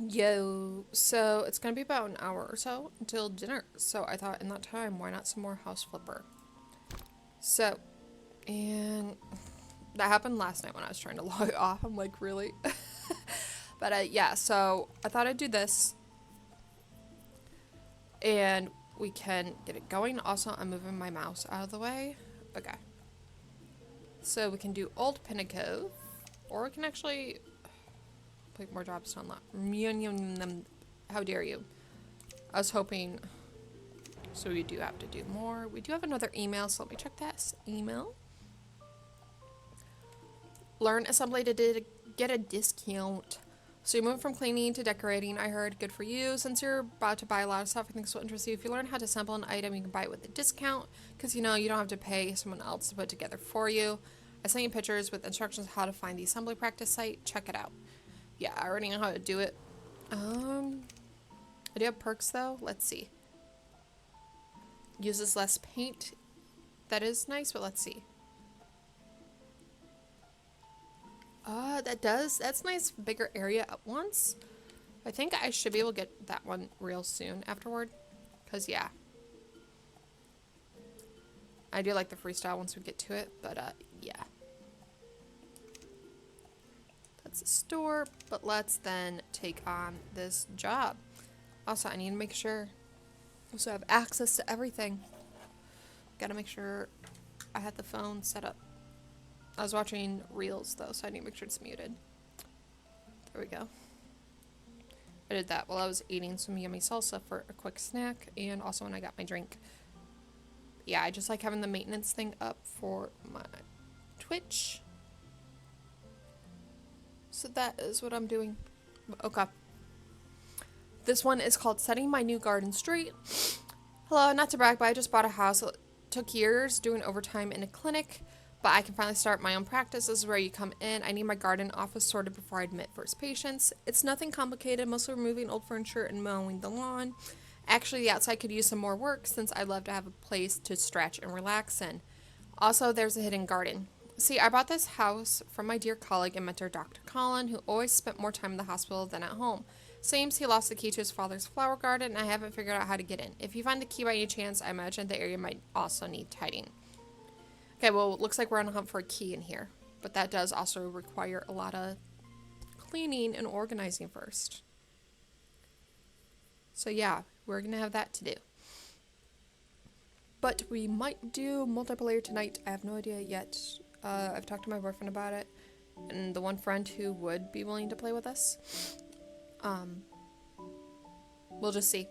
Yo, so it's gonna be about an hour or so until dinner. So I thought in that time, why not some more House Flipper? So, and that happened last night when I was trying to log off. I'm like, really? But yeah, so I thought I'd do this and we can get it going. Also, I'm moving my mouse out of the way. Okay. So we can do Old Pinnacle, or we can actually put more jobs to unlock. How dare you? I was hoping. So we do have to do more. We do have another email, so let me check that email. Learn assembly to get a discount. So you move from cleaning to decorating, I heard. Good for you. Since you're about to buy a lot of stuff, I think this will interest you. If you learn how to assemble an item, you can buy it with a discount. Because, you don't have to pay someone else to put it together for you. I sent you pictures with instructions how to find the assembly practice site. Check it out. Yeah, I already know how to do it. I do have perks, though. Let's see. Uses less paint. That is nice, but let's see. That's nice, bigger area at once. I think I should be able to get that one real soon afterward. Because, yeah. I do like the freestyle once we get to it, but, yeah. That's a store, but let's then take on this job. Also, I need to make sure so I have access to everything. Gotta make sure I had the phone set up. I was watching Reels, though, so I need to make sure it's muted. There we go. I did that while I was eating some yummy salsa for a quick snack, and also when I got my drink. Yeah, I just like having the maintenance thing up for my Twitch. So that is what I'm doing. Okay. This one is called Setting My New Garden Straight. Hello, not to brag, but I just bought a house. It took years doing overtime in a clinic, but I can finally start my own practice. This is where you come in. I need my garden office sorted before I admit first patients. It's nothing complicated, mostly removing old furniture and mowing the lawn. Actually, the outside could use some more work since I love to have a place to stretch and relax in. Also, there's a hidden garden. See, I bought this house from my dear colleague and mentor, Dr. Colin, who always spent more time in the hospital than at home. Seems he lost the key to his father's flower garden, and I haven't figured out how to get in. If you find the key by any chance, I imagine the area might also need tidying. Okay, well, it looks like we're on a hunt for a key in here, but that does also require a lot of cleaning and organizing first. So yeah, we're gonna have that to do. But we might do multiplayer tonight. I have no idea yet. I've talked to my boyfriend about it, and the one friend who would be willing to play with us. We'll just see.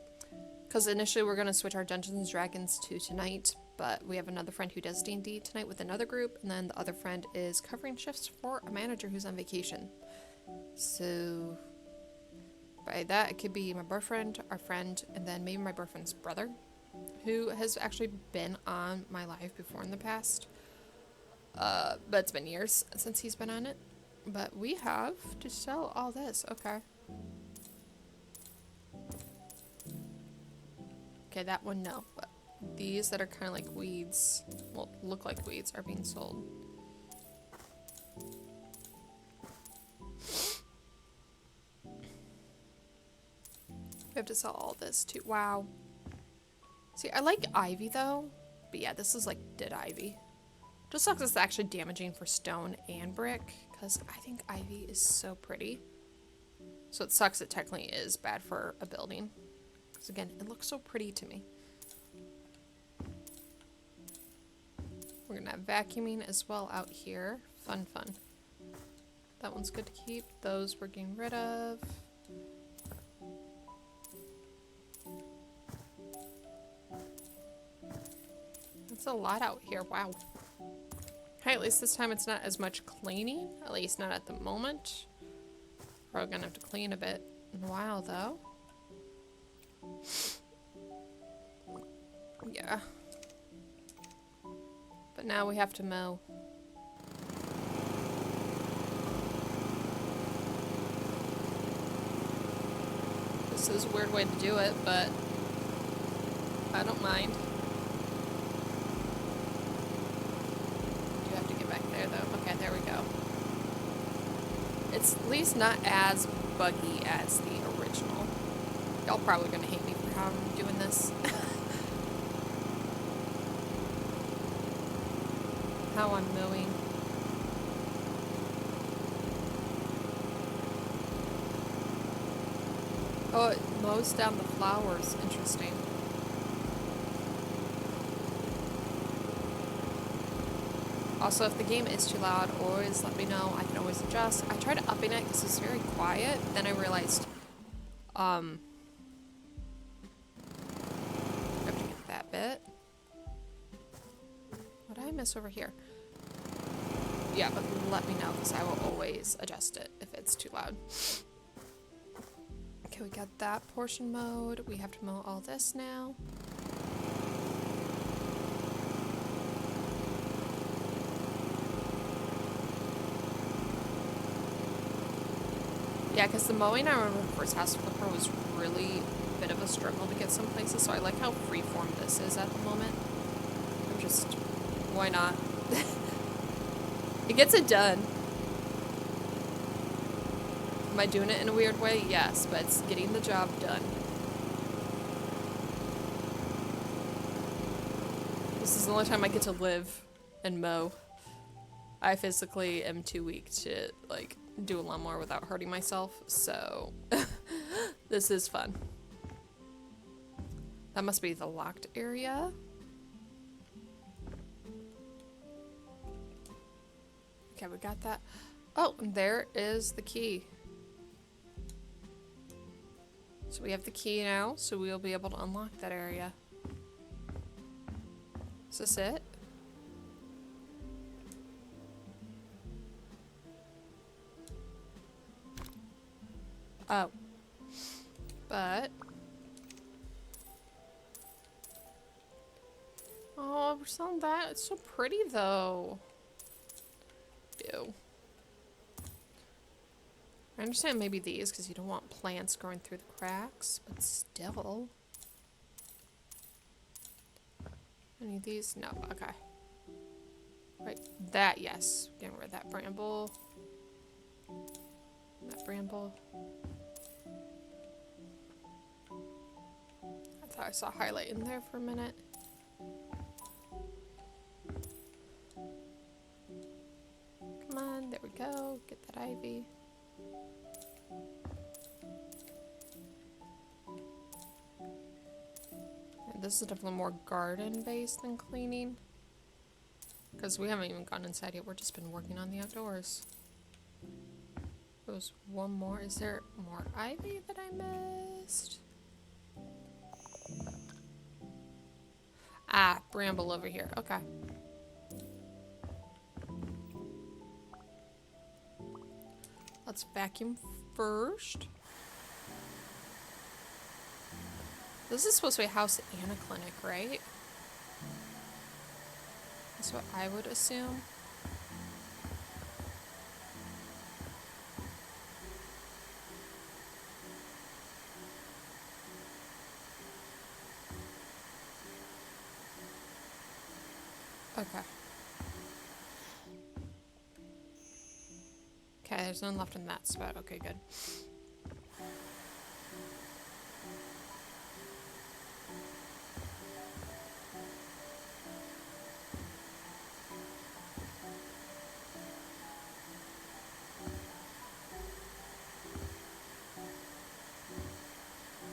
Because initially we're going to switch our Dungeons and Dragons to tonight, but we have another friend who does D&D tonight with another group, and then the other friend is covering shifts for a manager who's on vacation. So, by that, it could be my boyfriend, our friend, and then maybe my boyfriend's brother, who has actually been on my live before in the past. But it's been years since he's been on it. But we have to sell all this. Okay. Okay, that one, no. But these that are kind of like weeds, well, look like weeds, are being sold. We have to sell all this too. Wow. See, I like ivy though. But yeah, this is like dead ivy. Just sucks it's actually damaging for stone and brick, because I think ivy is so pretty. So it sucks it technically is bad for a building. Because again, it looks so pretty to me. We're going to have vacuuming as well out here. Fun, fun. That one's good to keep. Those we're getting rid of. That's a lot out here. Wow. Hey, at least this time it's not as much cleaning. At least not at the moment. Probably gonna have to clean a bit in a while though. Yeah. But now we have to mow. This is a weird way to do it, but I don't mind. There though. Okay, there we go. It's at least not as buggy as the original. intentional. Y'all probably gonna hate me for how I'm doing this. How I'm mowing. Oh, it mows down the flowers. Interesting. Also, if the game is too loud, always let me know. I can always adjust. I tried upping it because it's very quiet. Then I realized, I have to get that bit. What did I miss over here? Yeah, but let me know because I will always adjust it if it's too loud. Okay, we got that portion mowed. We have to mow all this now. Yeah, because the mowing, I remember the first house flipper was really a bit of a struggle to get some places, so I like how freeform this is at the moment. I'm just, why not? It gets it done. Am I doing it in a weird way? Yes, but it's getting the job done. This is the only time I get to live and mow. I physically am too weak to, like, do a lawnmower without hurting myself, so this is fun. That must be the locked area. Okay, we got that. Oh, there is the key. So we have the key now, so we'll be able to unlock that area. Is this it? Oh. But... oh, we're selling that. It's so pretty, though. Ew. I understand maybe these, because you don't want plants growing through the cracks, but still. Any of these? No. Okay. Right. That, yes. Getting rid of that bramble. That bramble. I thought I saw highlight in there for a minute. Come on, there we go. Get that ivy. And this is definitely more garden-based than cleaning. Because we haven't even gone inside yet. We've just been working on the outdoors. There was one more. Is there more ivy that I missed? Ah, bramble over here. Okay. Let's vacuum first. This is supposed to be a house and a clinic, right? That's what I would assume. Okay. Okay, there's none left in that spot. Okay, good.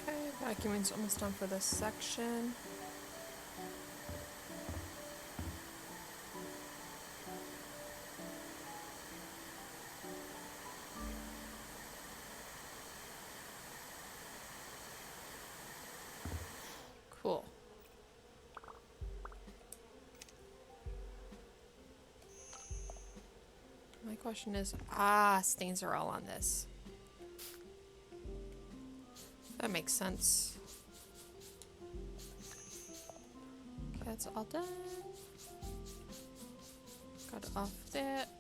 Okay, vacuuming's almost done for this section. Cool. My question is, stains are all on this. That makes sense. Okay, that's all done. Got it off that.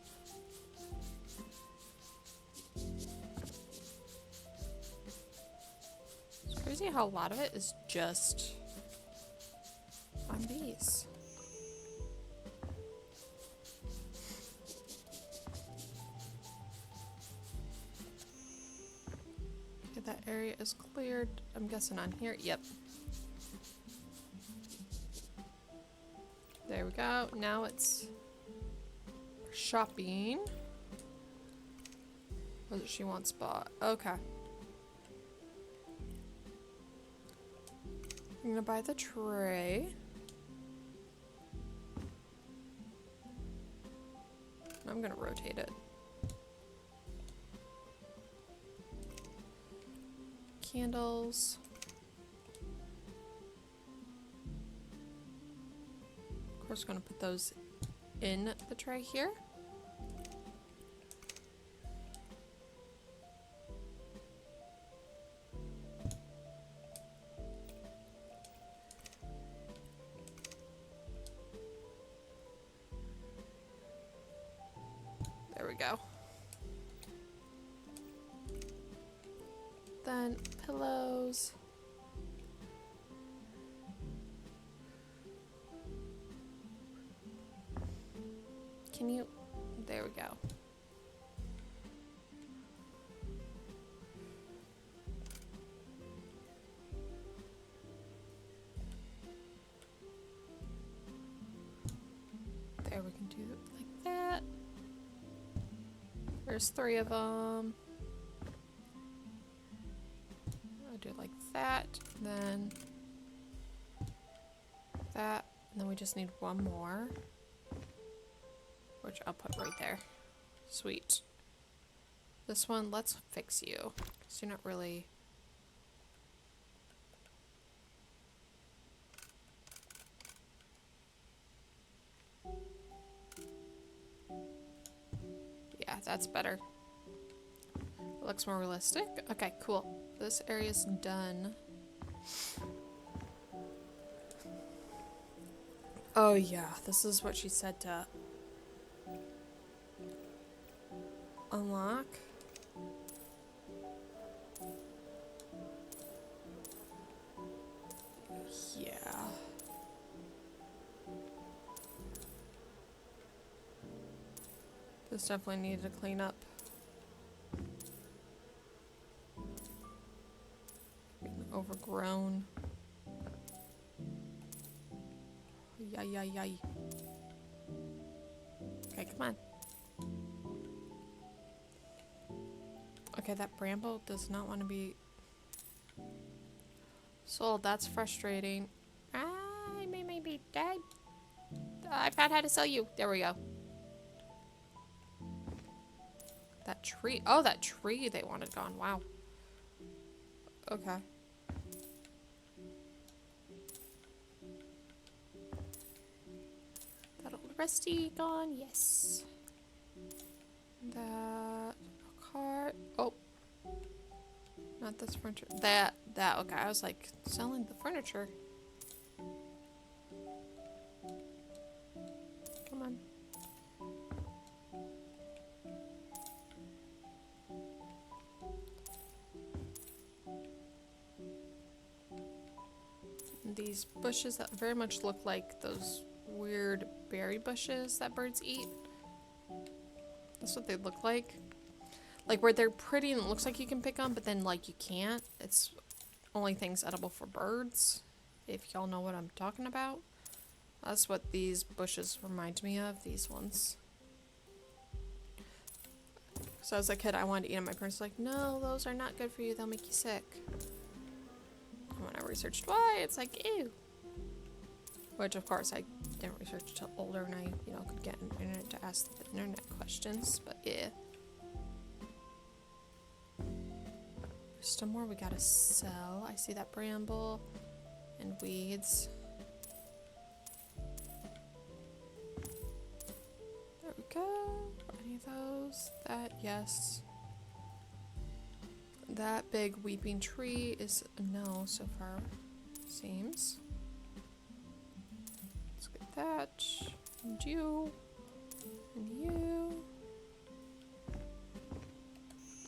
It's crazy how a lot of it is just on these. Get that area is cleared. I'm guessing on here. Yep. There we go. Now it's shopping. What does she want spot? Okay. I'm gonna buy the tray. I'm gonna rotate it. Candles. Of course, we're gonna put those in the tray here. There we go. Then pillows. Can you? There we go. There, we can do it like that. There's 3 of them. I'll do it like that, then that, and then we just need 1 more, which I'll put right there. Sweet. This one, let's fix you, because you're not really... Yeah, that's better. It looks more realistic. Okay, cool. This area's done. Oh yeah, this is what she said to unlock. Yeah. This definitely needed to clean up. Overgrown. Yay. Okay, come on. Okay, that bramble does not want to be sold. That's frustrating. I may be dead. I found how to sell you. There we go. That tree. Oh, that tree they wanted gone. Wow. Okay. That old rusty gone. Yes. That cart. Oh. Not this furniture. That. Okay. I was like, selling the furniture. Come on. These bushes that very much look like those weird berry bushes that birds eat. That's what they look like. Like where they're pretty and it looks like you can pick them, but then like you can't. It's only things edible for birds. If y'all know what I'm talking about. That's what these bushes remind me of, these ones. So as a kid, I wanted to eat them. My parents were like, no, those are not good for you. They'll make you sick. And when I researched why, it's like, ew. Which, of course, I didn't research until older and I, could get an internet to ask the internet questions. But yeah. There's still more we gotta sell. I see that bramble and weeds. There we go. Any of those? That, yes. That big weeping tree is a no so far, seems. Let's get that. And you. And you.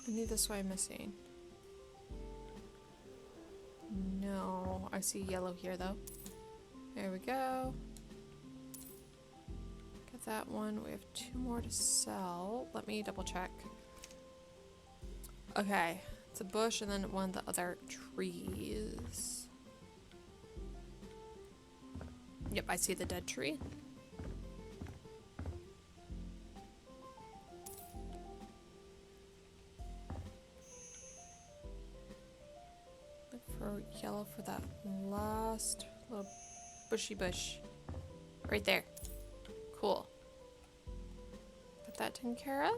I need this way missing. No. I see yellow here though. There we go. Get that one. We have 2 more to sell. Let me double check. Okay. It's a bush and then one of the other trees. Yep, I see the dead tree. Look for yellow for that last little bushy bush. Right there. Cool. Got that taken care of.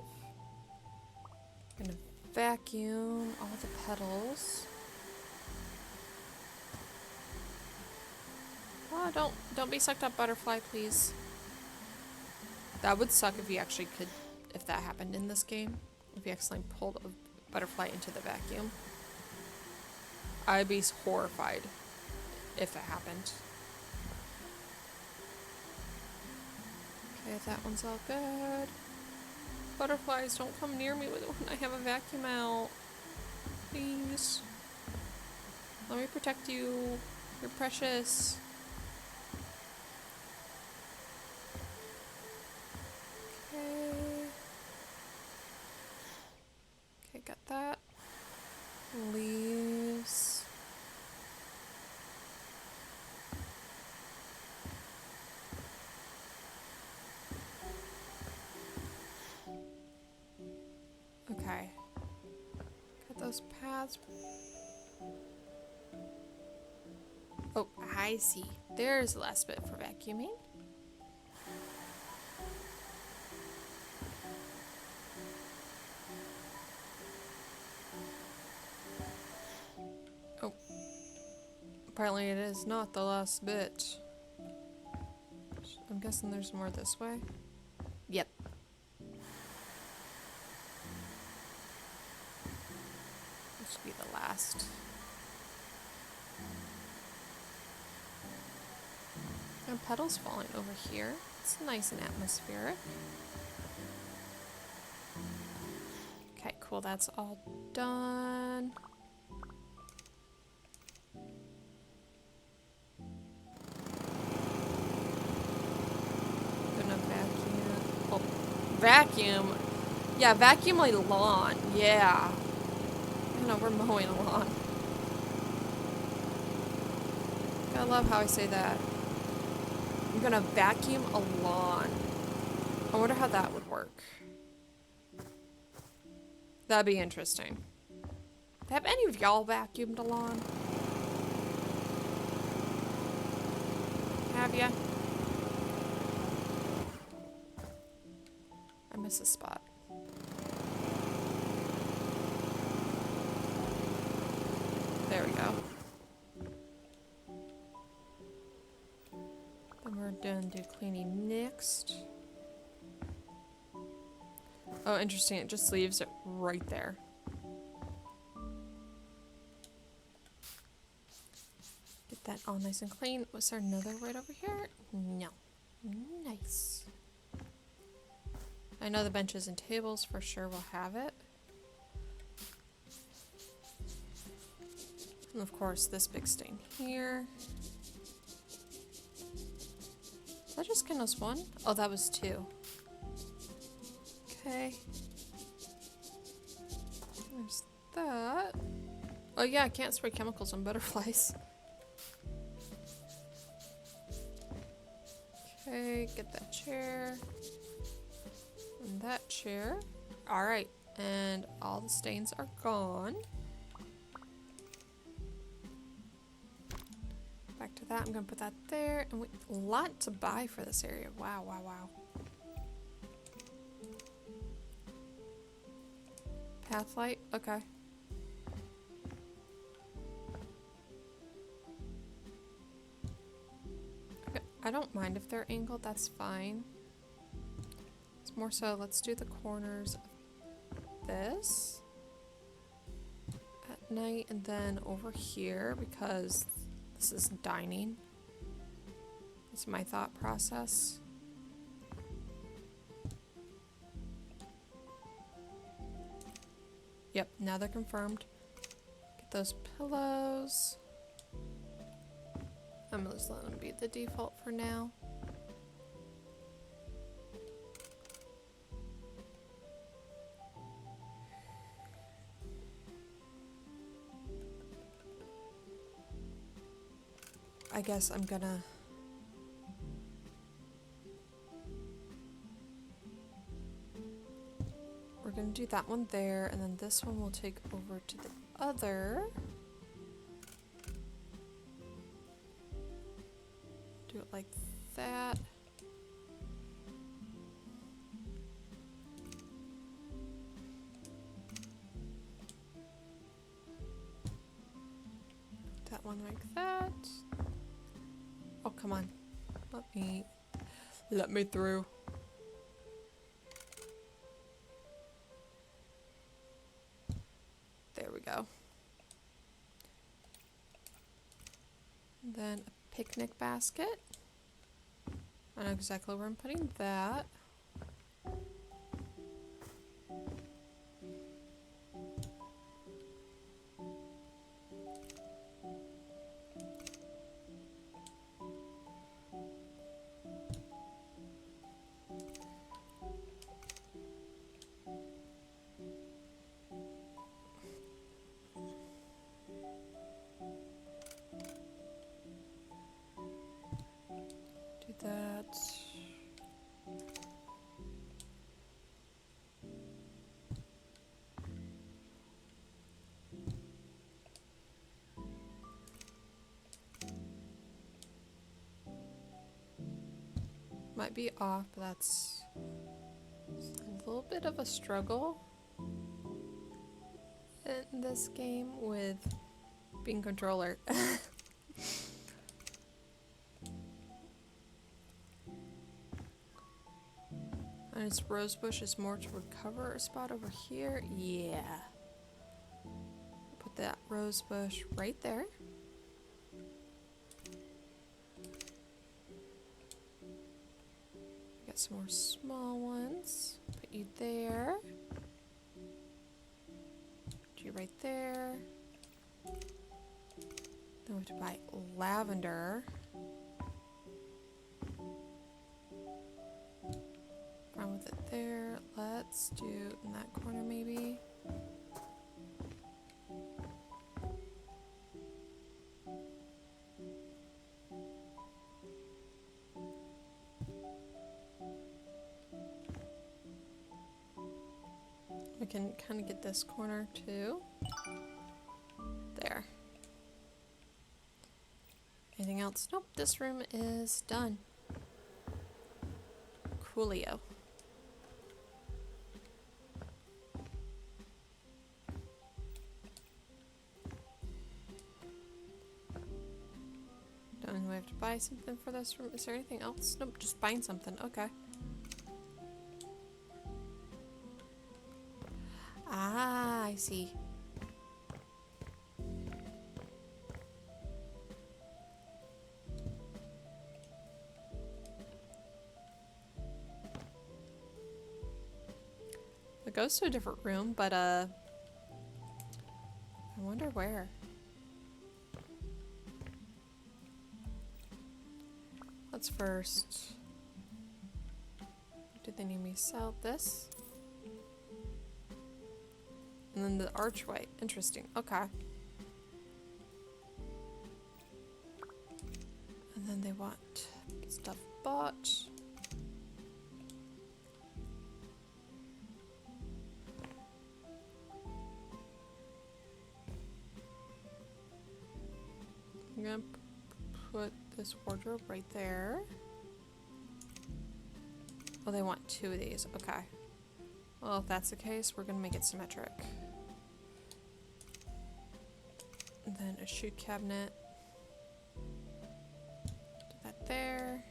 I'm gonna vacuum all the petals. Oh, don't be sucked up, butterfly, please. That would suck if you actually could, if that happened in this game. If you accidentally pulled a butterfly into the vacuum. I'd be horrified if it happened. Okay, that one's all good. Butterflies, don't come near me when I have a vacuum out. Please. Let me protect you. You're precious. Okay. Okay, got that. Leaves. Okay. Got those paths. Oh, I see. There's the last bit for vacuuming. Oh. Apparently it is not the last bit. I'm guessing there's more this way. Yep. This should be the last. And petals falling over here. It's nice and atmospheric. Okay, cool. That's all done. Gonna vacuum. Oh, vacuum. Yeah, vacuum my lawn. Yeah. I know, we're mowing a lawn. I love how I say that. I'm gonna vacuum a lawn. I wonder how that would work. That'd be interesting. Have any of y'all vacuumed a lawn? Have ya? I miss a spot. There we go. Then we're done do cleaning next. Oh, interesting. It just leaves it right there. Get that all nice and clean. Was there another right over here? No. Nice. I know the benches and tables for sure will have it. And of course, this big stain here. Is that just Kindle's one? Oh, that was two. Okay. There's that. Oh yeah, I can't spray chemicals on butterflies. Okay, get that chair. And that chair. Alright, and all the stains are gone. Back to that, I'm gonna put that there. And a lot to buy for this area. Wow, wow, wow. Path light, okay. Okay, I don't mind if they're angled, that's fine. It's more so, let's do the corners of this at night and then over here because this is dining. That's my thought process. Yep, now they're confirmed. Get those pillows. I'm just letting them be the default for now. I guess I'm gonna... We're gonna do that one there, and then this one will take over to the other. Do it like that. That one like that. Oh, come on. Let me through. There we go. Then a picnic basket. I know exactly where I'm putting that. Do that. Might be off, but that's a little bit of a struggle in this game with being controller. And its rose bush is more to recover a spot over here. Yeah. Put that rose bush right there. Got some more small ones. Put you there. Put you right there. Then we have to buy lavender. Fine with it there. Let's do in that corner maybe. We can kind of get this corner too. There. Anything else? Nope, this room is done. Coolio. Don't we have to buy something for this room? Is there anything else? Nope, just buying something. Okay. Ah, I see. It goes to a different room, but I wonder where. Let's first... Do they need me to sell this? And then the archway. Interesting. Okay. And then they want stuff bought. I'm gonna put this wardrobe right there. Oh, they want two of these. Okay. Well, if that's the case, we're gonna make it symmetric. And then a shoe cabinet. Do that there.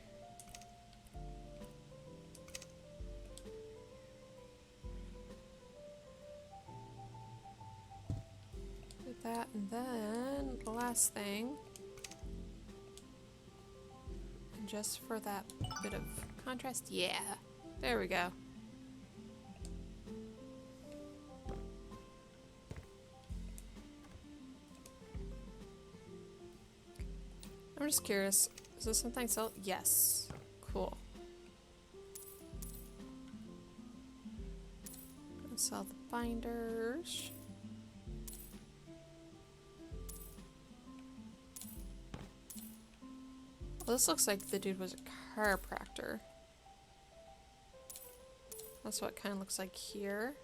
Do that, and then the last thing. And just for that bit of contrast, yeah. There we go. I'm just curious, is this something I sell? Yes. Cool. Gonna sell the binders. This looks like the dude was a chiropractor. That's what it kind of looks like here.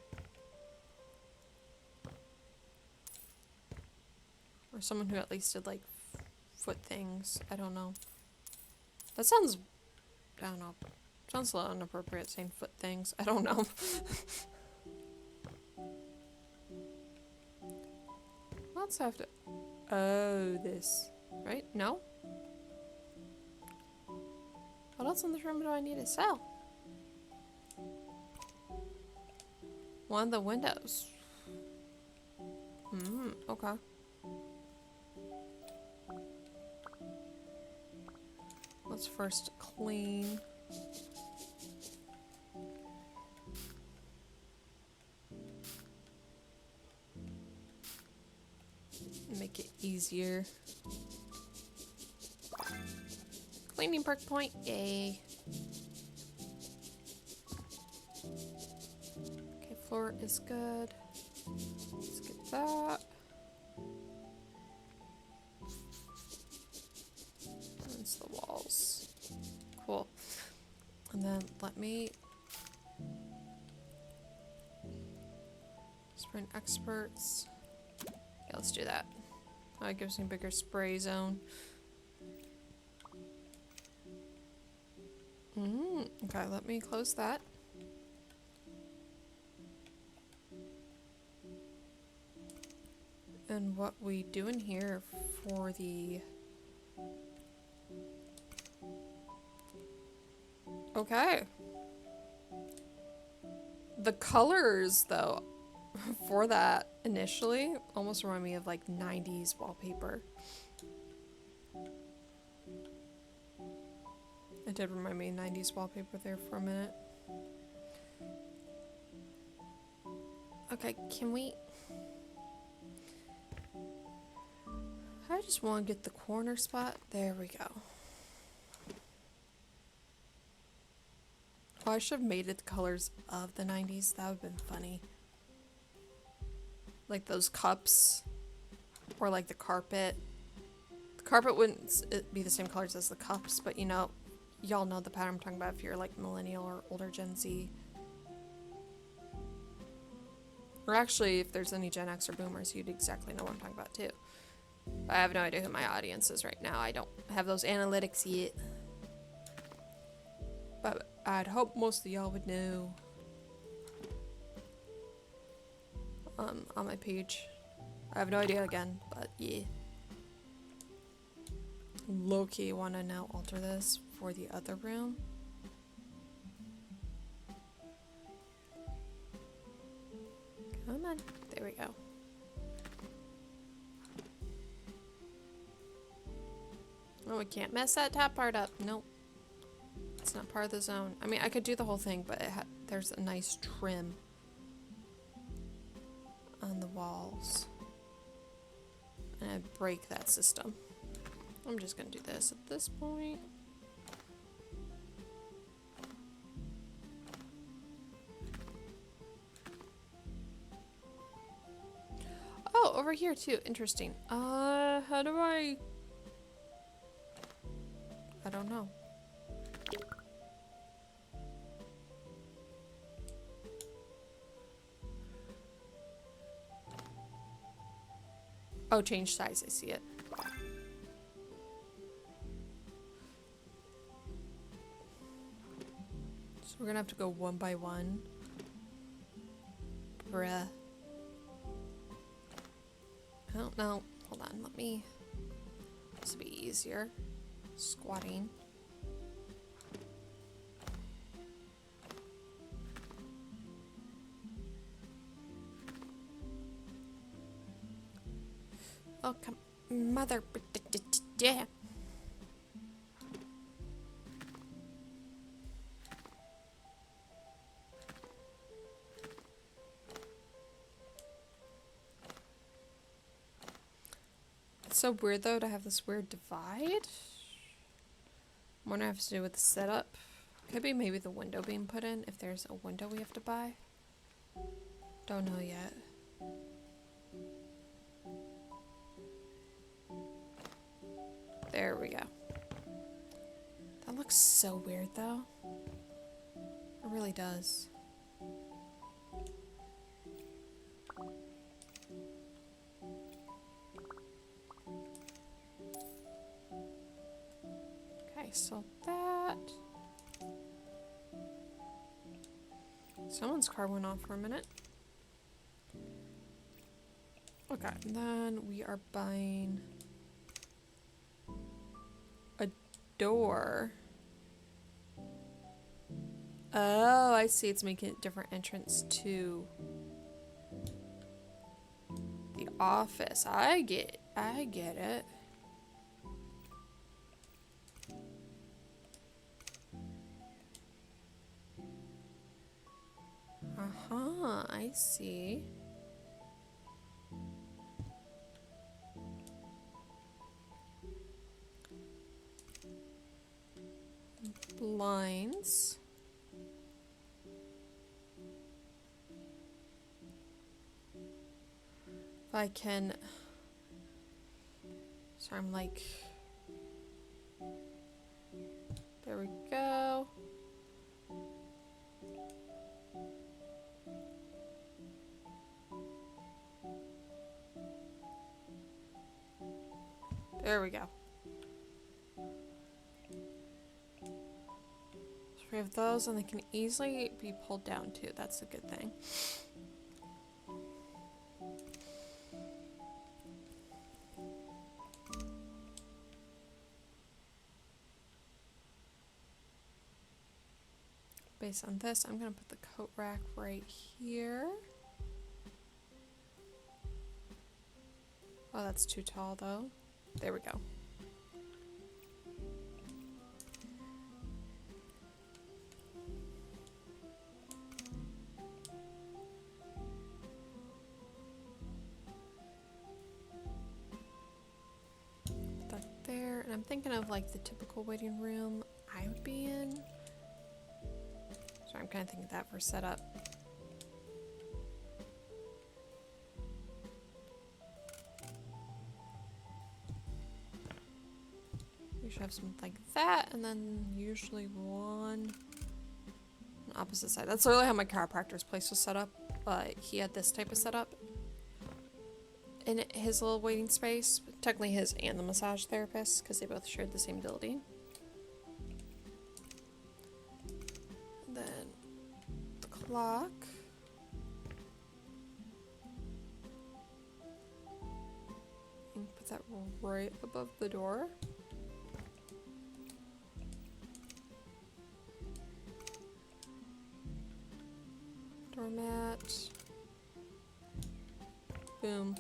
Or someone who at least did like foot things. I don't know. That sounds, I don't know. Sounds a little inappropriate saying foot things. I don't know. Let's have to, oh, this, right? No? What else in this room do I need to sell? One of the windows. Okay. Let's first clean. Make it easier. Cleaning perk point, yay. Okay, floor is good. Let's get that. That's the walls. Cool. And then let me spray experts. Yeah, let's do that. That gives me a bigger spray zone. Okay, let me close that. And what we do in here for the... Okay. The colors, though, for that initially almost remind me of like 90s wallpaper. It did remind me of 90s wallpaper there for a minute. Okay, can we... I just want to get the corner spot. There we go. Oh, I should have made it the colors of the 90s. That would have been funny. Like those cups. Or like the carpet. The carpet wouldn't be the same colors as the cups, but you know, y'all know the pattern I'm talking about if you're like millennial or older Gen Z. Or actually, if there's any Gen X or boomers, you'd exactly know what I'm talking about too. But I have no idea who my audience is right now. I don't have those analytics yet. But I'd hope most of y'all would know. On my page. I have no idea again, but yeah. Low-key want to now alter this for the other room. Come on. There we go. Oh, we can't mess that top part up. Nope. It's not part of the zone. I mean, I could do the whole thing, but there's a nice trim on the walls. And I'd break that system. I'm just gonna do this at this point. Oh, over here too. Interesting. How do I don't know. Oh, change size. I see it. So we're gonna have to go one by one. Bruh. I don't know. Hold on. Let me... This will be easier. Squatting. Oh, come... Mother... Yeah. It's so weird though to have this weird divide. I wonder if it has to do with the setup. Could be maybe the window being put in, if there's a window we have to buy. Don't know yet. There we go. looks so weird though. It really does. Okay, so that. Someone's car went off for a minute. Okay, and then we are buying a door. Oh, I see. It's making a different entrance to the office. I get it. Uh-huh, I see. Blinds. If I can... Sorry, I'm like... There we go. There we go. So we have those, and they can easily be pulled down too. That's a good thing. Based on this, I'm gonna put the coat rack right here. Oh, that's too tall though. There we go. That there, and I'm thinking of like the typical waiting room I would be in. So I'm kind of thinking of that for setup. We should have something like that, and then usually one on the opposite side. That's literally how my chiropractor's place was set up, but he had this type of setup in his little waiting space. Technically his and the massage therapist, because they both shared the same building. And then the clock. And put that right above the door. Doormat. Boom.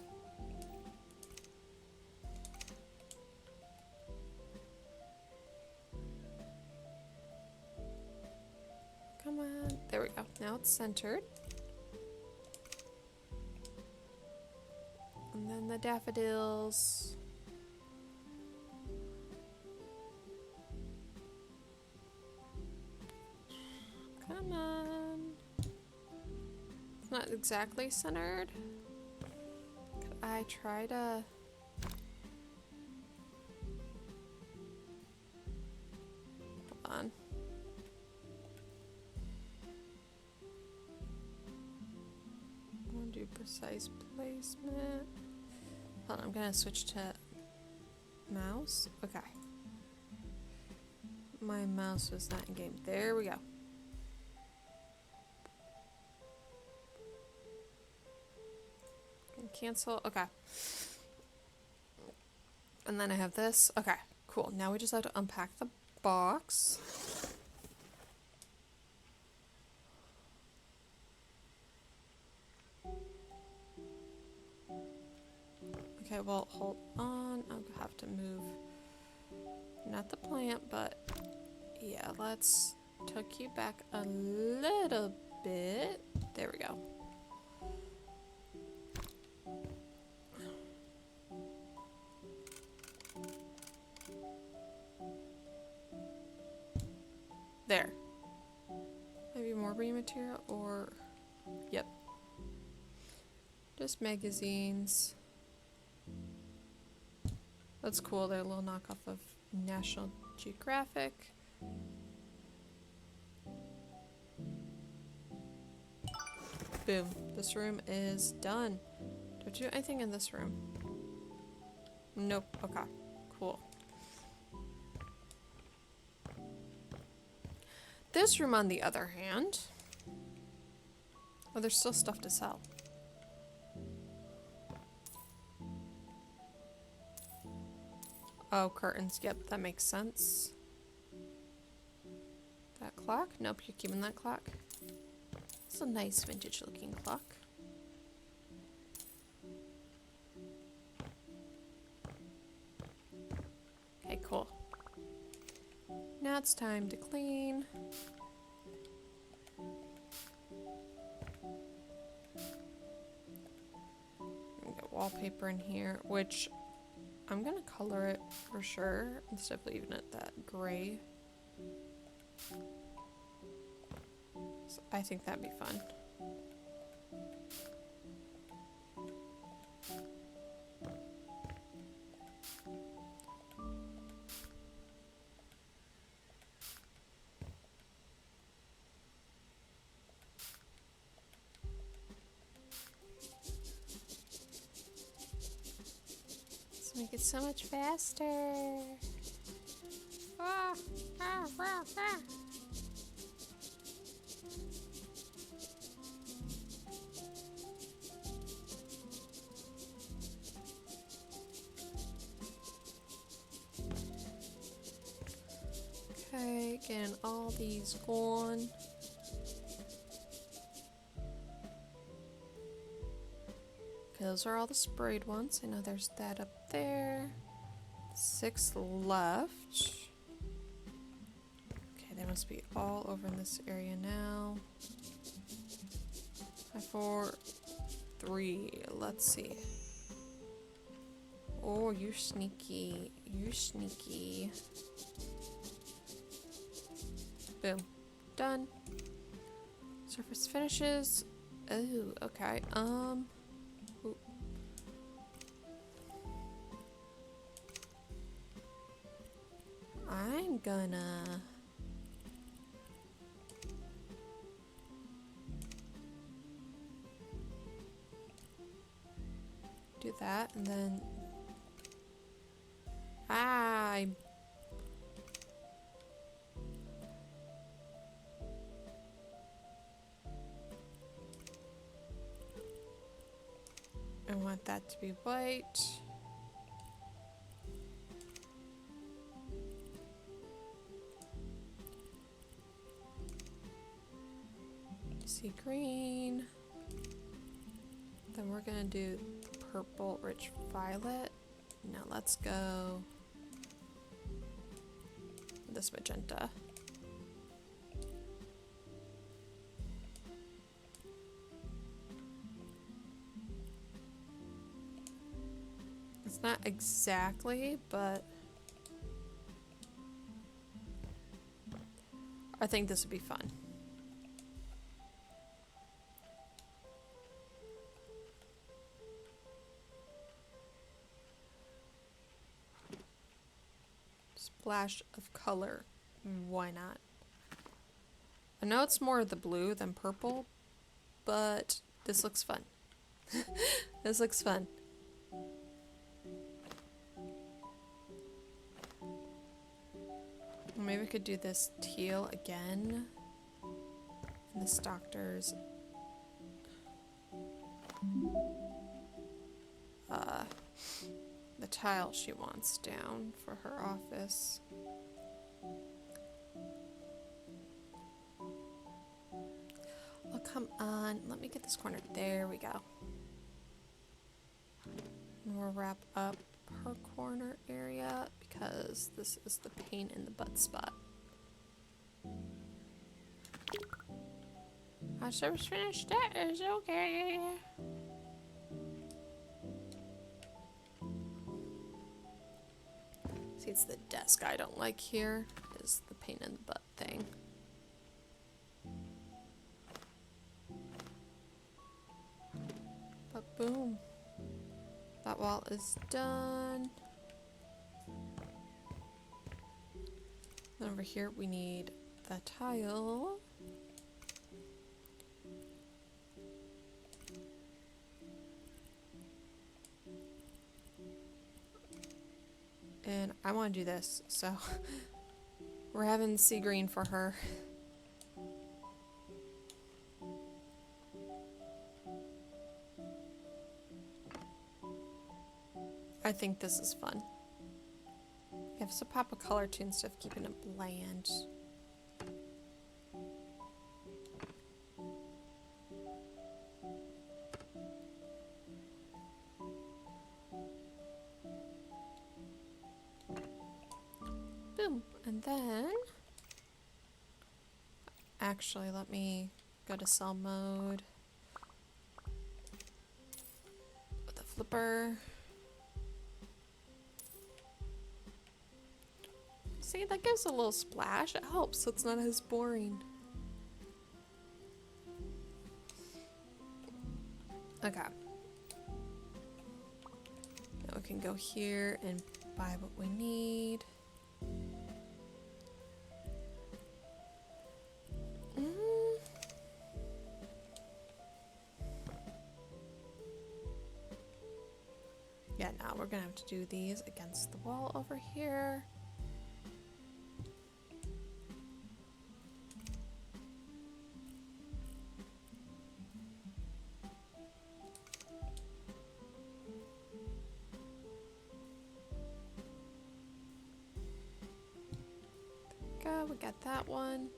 Come on. There we go. Now it's centered. And then the daffodils. Come on. It's not exactly centered. Could I try to... Hold on. I want to do precise placement. Hold on, I'm gonna switch to mouse. Okay. My mouse was not in game. There we go. Cancel. Okay. And then I have this. Okay, cool. Now we just have to unpack the box. Okay, well, hold on. I'll have to move. Not the plant, but yeah, let's tuck you back a little bit. There we go. There. Maybe more reading material or... Yep. Just magazines. That's cool. They're a little knockoff of National Geographic. Boom. This room is done. Do I do anything in this room? Nope. Okay. Cool. This room, on the other hand... Oh, there's still stuff to sell. Oh, curtains. Yep, that makes sense. That clock? Nope, you're keeping that clock. It's a nice vintage looking clock. Okay, cool. Now it's time to clean. Get wallpaper in here, which I'm gonna color it for sure instead of leaving it that gray. So I think that'd be fun. Let's make it so much faster. Ah, ah, ah, ah. Okay, getting all these gone. Okay, those are all the sprayed ones. I know there's that up there. 6 left. Okay, they must be all over in this area now. 5, 4, 3. Let's see. Oh, you're sneaky. You're sneaky. Boom. Done. Surface finishes. Oh, okay. Ooh. I'm gonna do that, and then I want that to be white. See green. Then we're gonna do the purple rich violet. Now let's go this magenta. It's not exactly, but I think this would be fun. Splash of color. Why not? I know it's more of the blue than purple, but this looks fun. This looks fun. Maybe we could do this teal again. And this doctor's the tile she wants down for her office. Oh, come on. Let me get this corner. There we go. And we'll wrap up her corner area because this is the pain in the butt spot. Our service finished. That is okay. See, it's the desk I don't like here, is the pain in the butt thing. But boom. That wall is done. Then over here we need the tile. And I want to do this, so we're having sea green for her. I think this is fun. You have to pop a color to instead of keeping it bland. Boom. And then, actually, let me go to cell mode with the flipper. See, that gives a little splash. It helps so it's not as boring. Okay. Now we can go here and buy what we need. Yeah, now we're gonna have to do these against the wall over here. Go, we got that one.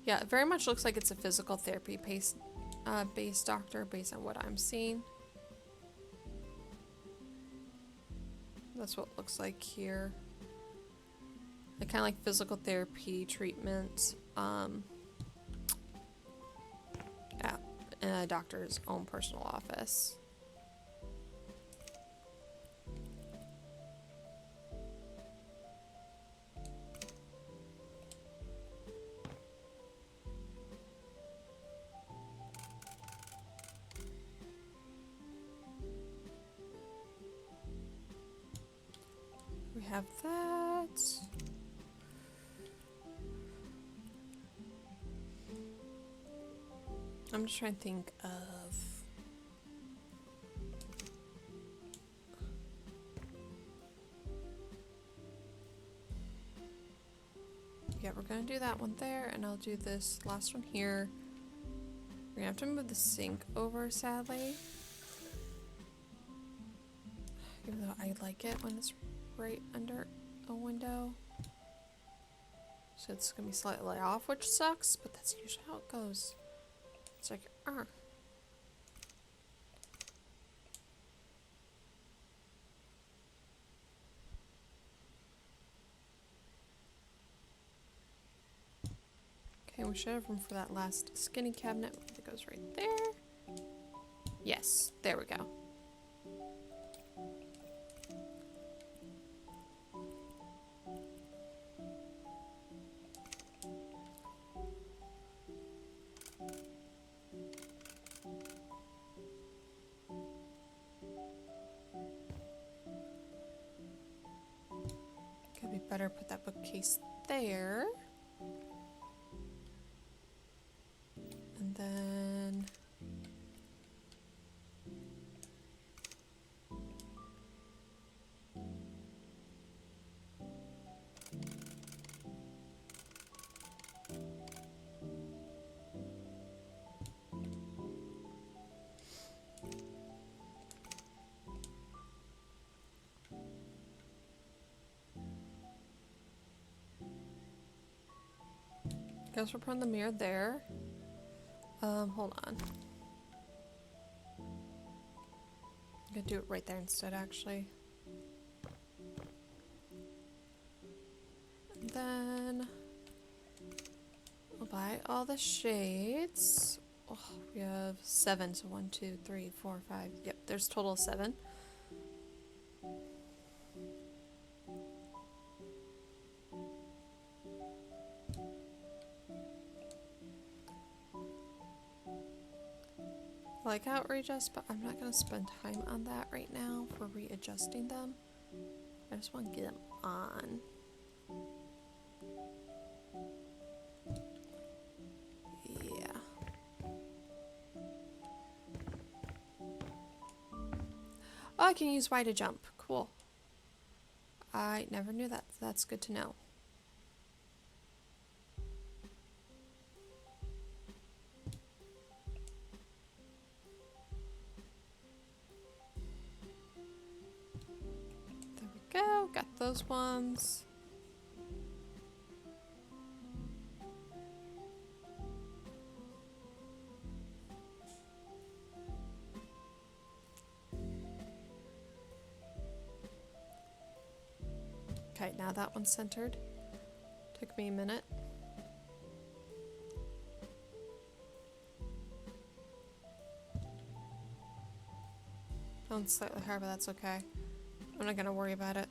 Yeah, it very much looks like it's a physical therapy based doctor based on what I'm seeing. That's what it looks like here. Like kind of like physical therapy treatment in a doctor's own personal office. We have that. I'm just trying to think of... Yeah, we're gonna do that one there, and I'll do this last one here. We're gonna have to move the sink over, sadly. Even though I like it when it's right under a window. So it's gonna be slightly off, which sucks, but that's usually how it goes. It's like, Okay, we should have room for that last skinny cabinet that goes right there. Yes, there we go. Could be better put that bookcase there. And then guess we're putting the mirror there. Hold on. I'm gonna do it right there instead, actually. And then we'll buy all the shades. Oh, we have 7, so 1, 2, 3, 4, 5. Yep, there's a total of 7. I like how it readjusts, but I'm not going to spend time on that right now for readjusting them. I just want to get them on. Yeah. Oh, I can use Y to jump. Cool. I never knew that. That's good to know. There we go. Got those ones. Okay, now that one's centered. Took me a minute. That one's slightly higher, but that's okay. I'm not gonna worry about it.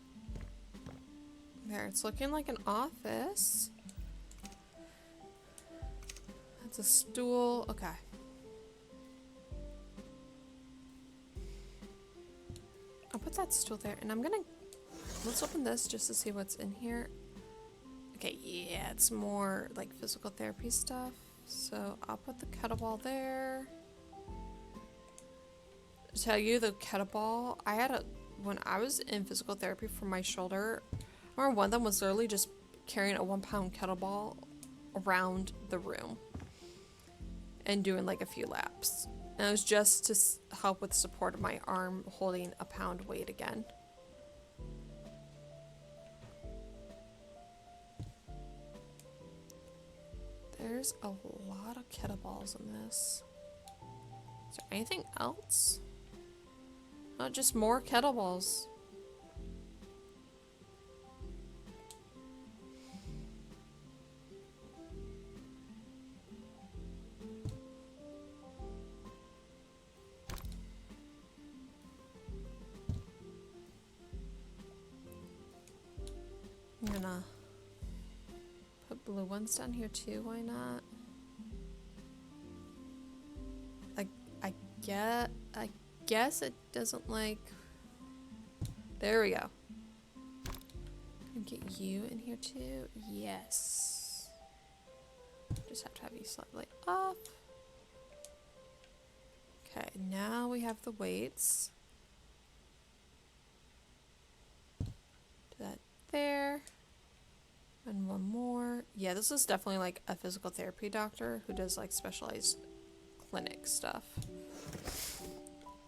There, it's looking like an office. That's a stool. Okay. I'll put that stool there, and I'm gonna... Let's open this just to see what's in here. Okay, yeah, it's more like physical therapy stuff. So I'll put the kettlebell there. To tell you, the kettlebell, I had a... When I was in physical therapy for my shoulder, I remember one of them was literally just carrying a 1-pound kettlebell around the room and doing like a few laps. And it was just to help with support of my arm holding a pound weight again. There's a lot of kettlebells in this. Is there anything else? Not just more kettlebells. I'm gonna put blue ones down here too, why not? I guess it doesn't like... There we go. Get you in here too. Yes. Just have to have you slightly up. Okay, now we have the weights. Do that there. And one more. Yeah, this is definitely like a physical therapy doctor who does like specialized clinic stuff.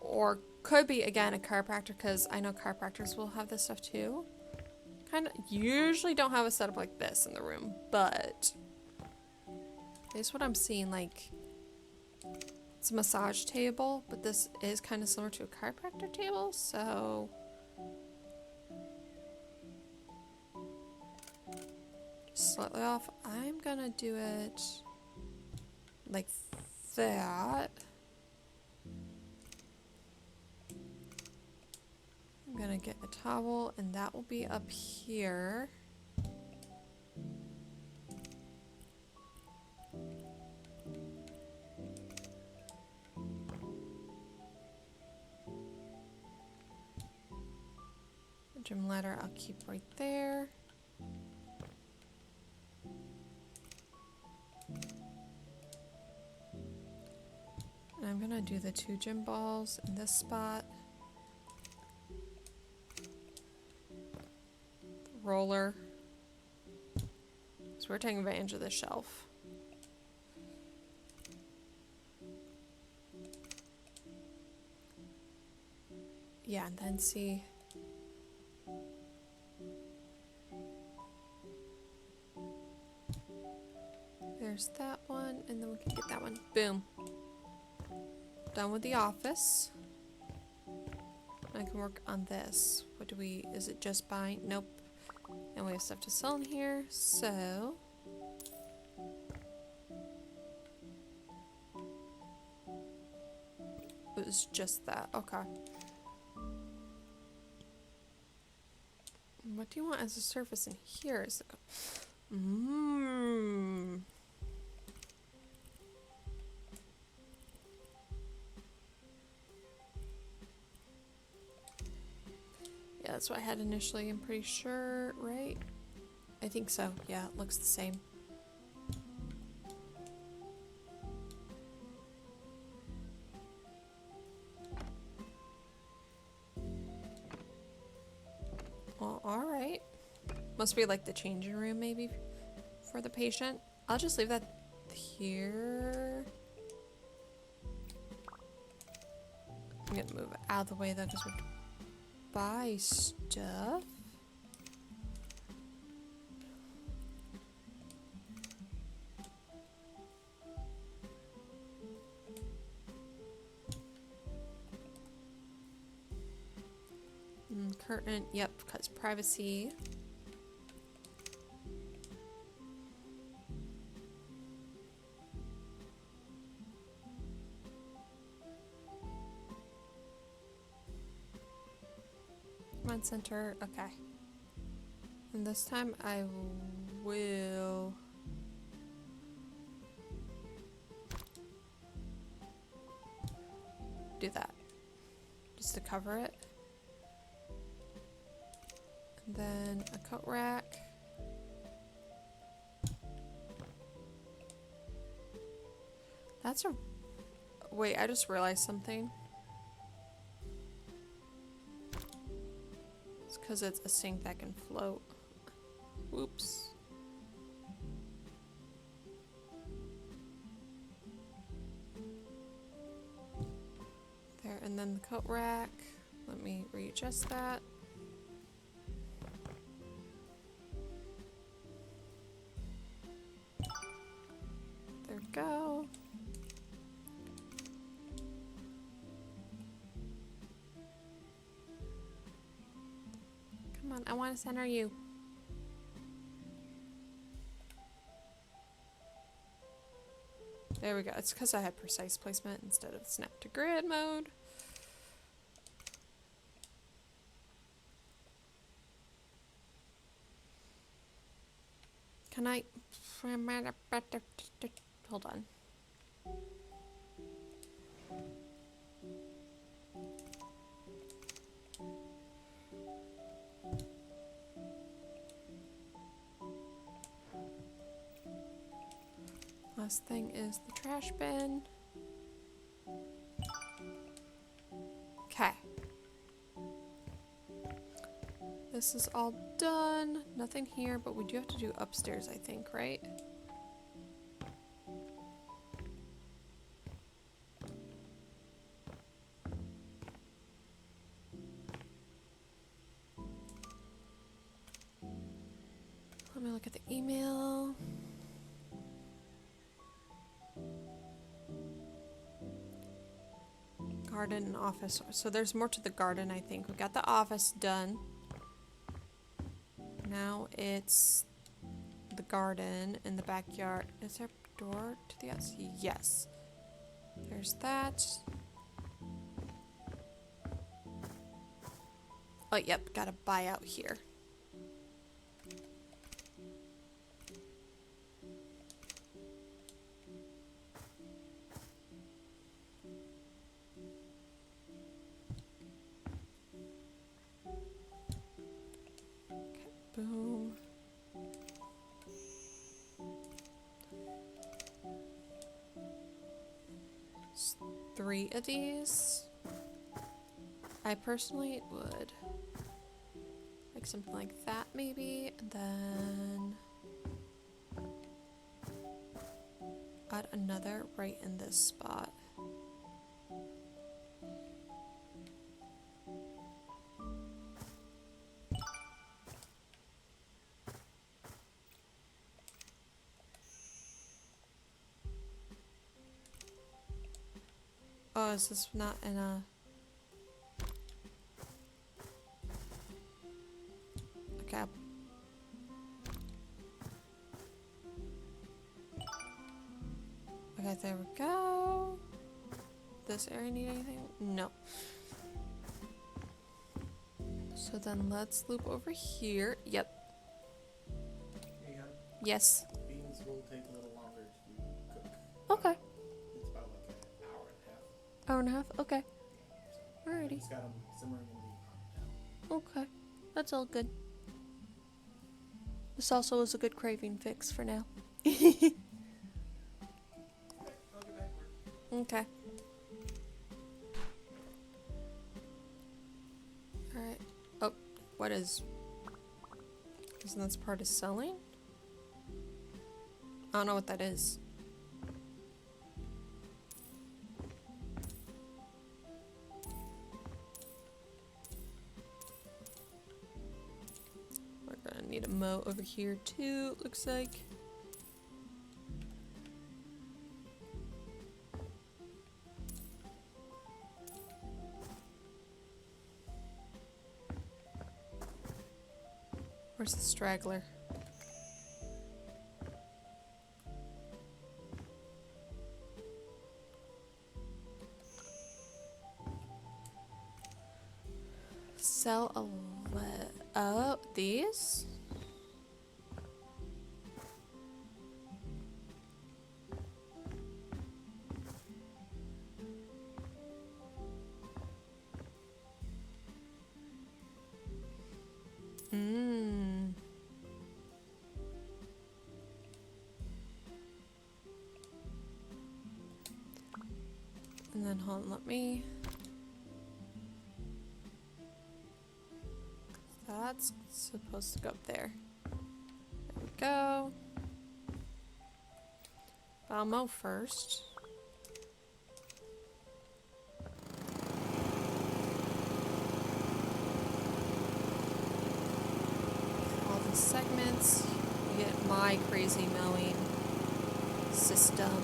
Or could be, again, a chiropractor, because I know chiropractors will have this stuff too. Kind of usually don't have a setup like this in the room, but here's what I'm seeing. Like, it's a massage table, but this is kind of similar to a chiropractor table, so just slightly off. I'm gonna do it like that. I'm gonna get a towel, and that will be up here. The gym ladder I'll keep right there. And I'm gonna do the 2 gym balls in this spot. Roller. So we're taking advantage of this shelf. Yeah, and then see. There's that one, and then we can get that one. Boom. Done with the office. I can work on this. What do we, is it just buying? Nope. And we have stuff to sell in here, so it was just that. Okay. What do you want as a surface in here? Is it that's what I had initially, I'm pretty sure, right? I think so. Yeah, it looks the same. Well, alright. Must be like the changing room maybe for the patient. I'll just leave that here. I'm gonna move it out of the way though because we have to buy stuff. Curtain, yep, because privacy. Command center, okay. And this time I will do that just to cover it. And then a coat rack. That's a... Wait, I just realized something. It's because it's a sink that can float. Whoops. There, and then the coat rack. Let me readjust that. There we go. Come on, I want to center you. There we go. It's because I had precise placement instead of snap to grid mode. Can I... Hold on. Last thing is the trash bin. Okay. This is all done. Nothing here, but we do have to do upstairs, I think, right? Let me look at the email. Garden and office. So there's more to the garden, I think. We got the office done. Now it's the garden in the backyard. Is there a door to the outside? Yes. There's that. Oh, yep. Gotta buy out here. Boom. Just 3 of these. I personally would like something like that maybe, and then add another right in this spot. Oh, is this not in a... Okay. Okay, there we go. This area need anything? No. So then let's loop over here. Yep. Yeah. Yes. Beans will take a little longer to cook. Okay. It's about like an hour and a half. Hour and a half? Okay. So Alrighty. just got them simmering in the pot now. Okay. That's all good. This also is a good craving fix for now. I'll get back to work. Okay. Alright. Oh, what is... Isn't that part of selling? I don't know what that is. We're gonna need a moat over here too, it looks like. Where's the straggler? Sell these? Mmm. And then hold on, let me... That's supposed to go up there. There we go. I'll mow first. All the segments. You get my crazy mowing system.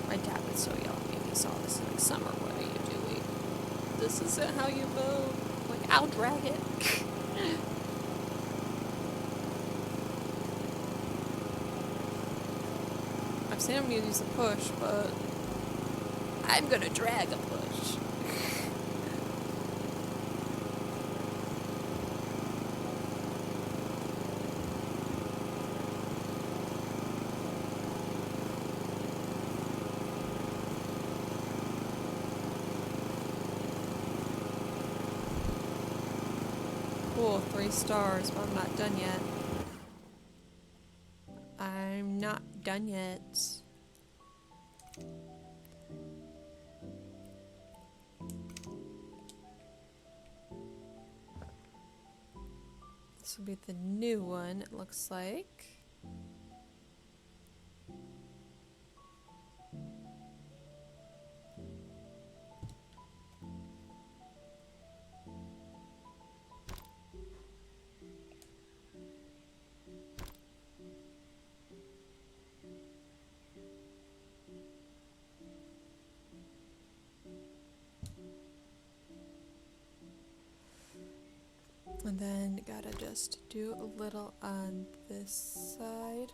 My dad would so yell at me if he saw this like, Summer, what are you doing? This isn't how you mow. Like, I'll drag it. I've seen him use a push, but I'm gonna drag a push. Cool, 3 stars, but I'm not done yet. I'm not done yet. This will be the new one, it looks like. And then gotta just do a little on this side.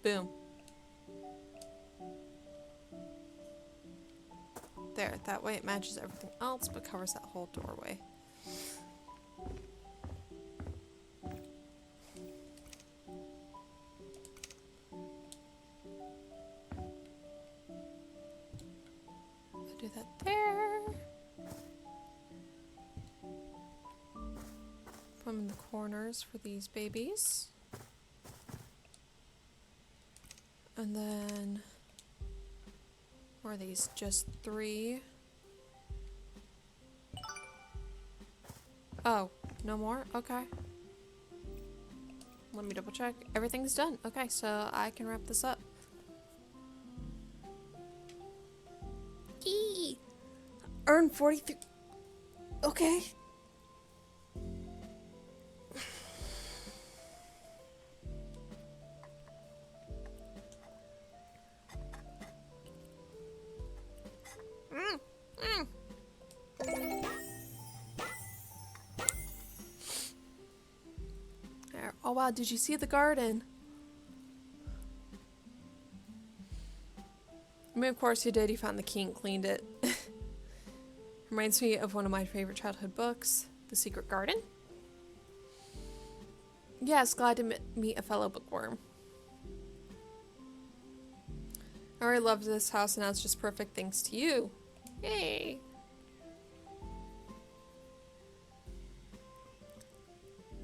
Boom. There, that way it matches everything else but covers that whole doorway. I'll do that there. Put them in the corners for these babies. And then, or are these just 3? Oh, no more? Okay. Let me double check. Everything's done. Okay, so I can wrap this up. Eee! Earn 43. Okay. There. Oh wow, did you see the garden? I mean, of course he did. He found the key and cleaned it. Reminds me of one of my favorite childhood books, The Secret Garden. Yes, glad to meet a fellow bookworm. I already loved this house and now it's just perfect thanks to you. Yay!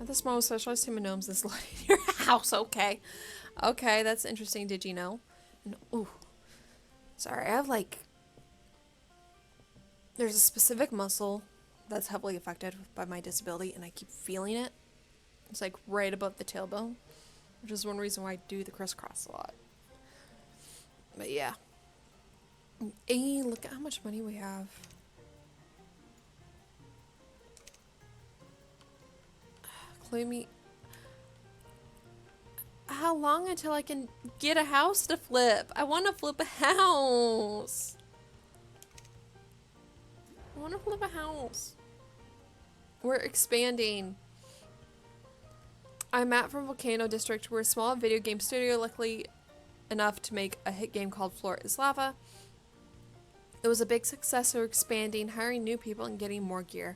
At this moment, specialized team of gnomes is lighting your house. Okay. Okay, that's interesting. Did you know? And, ooh. Sorry, I have like... There's a specific muscle that's heavily affected by my disability, and I keep feeling it. It's like right above the tailbone, which is one reason why I do the crisscross a lot. But yeah. Hey, look at how much money we have. Clue me. How long until I can get a house to flip? I want to flip a house. I want to flip a house. We're expanding. I'm Matt from Volcano District. We're a small video game studio, luckily enough to make a hit game called Floor is Lava. It was a big success, so we're expanding, hiring new people, and getting more gear.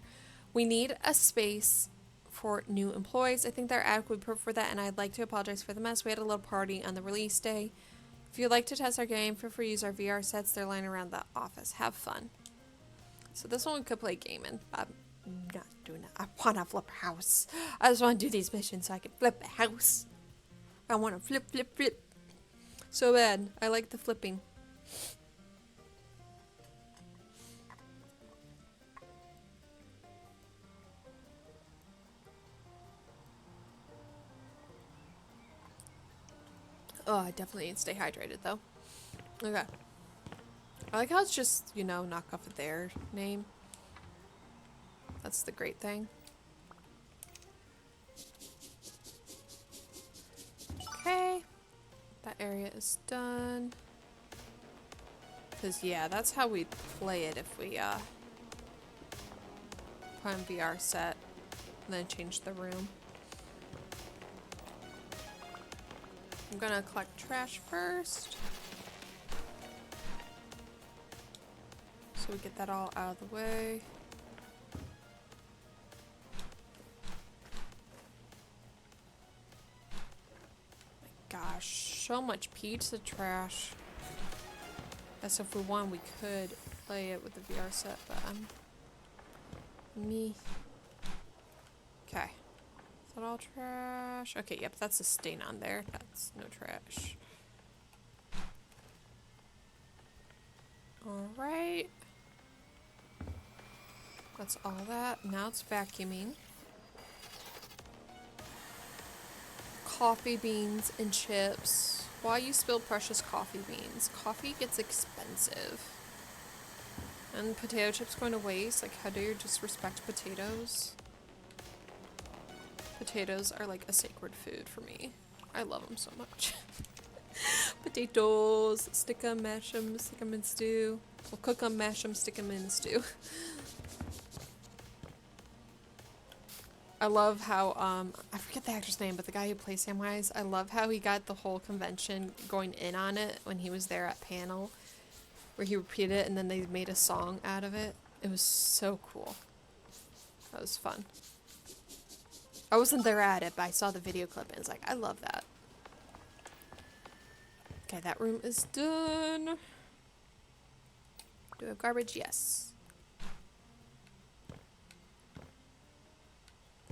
We need a space for new employees. I think they're adequately for that, and I'd like to apologize for the mess. We had a little party on the release day. If you'd like to test our game, feel free to use our VR sets. They're lying around the office. Have fun. So this one we could play gaming. I'm not doing that. I want to flip a house. I just want to do these missions so I can flip a house. I want to flip, flip, flip. So bad. I like the flipping. Oh, I definitely need to stay hydrated, though. Okay. I like how it's just, you know, knock off of their name. That's the great thing. Okay. That area is done. Because, yeah, that's how we play it if we, put on VR set and then change the room. I'm gonna collect trash first. So we get that all out of the way. My gosh, so much pizza trash. As if we won, we could play it with the VR set, but me. Okay. Is that all trash? Okay, yep, that's a stain on there. That's no trash. Alright. That's all that. Now it's vacuuming. Coffee beans and chips. Why you spill precious coffee beans? Coffee gets expensive. And potato chips going to waste? Like, how do you just respect potatoes? Potatoes are like a sacred food for me. I love them so much. Potatoes. Stick them, mash them, stick them in stew. We'll cook them, mash them, stick them in stew. I love how, I forget the actor's name, but the guy who plays Samwise, I love how he got the whole convention going in on it when he was there at panel, where he repeated it and then they made a song out of it. It was so cool. That was fun. I wasn't there at it, but I saw the video clip and it's like, I love that. Okay, that room is done. Do we have garbage? Yes.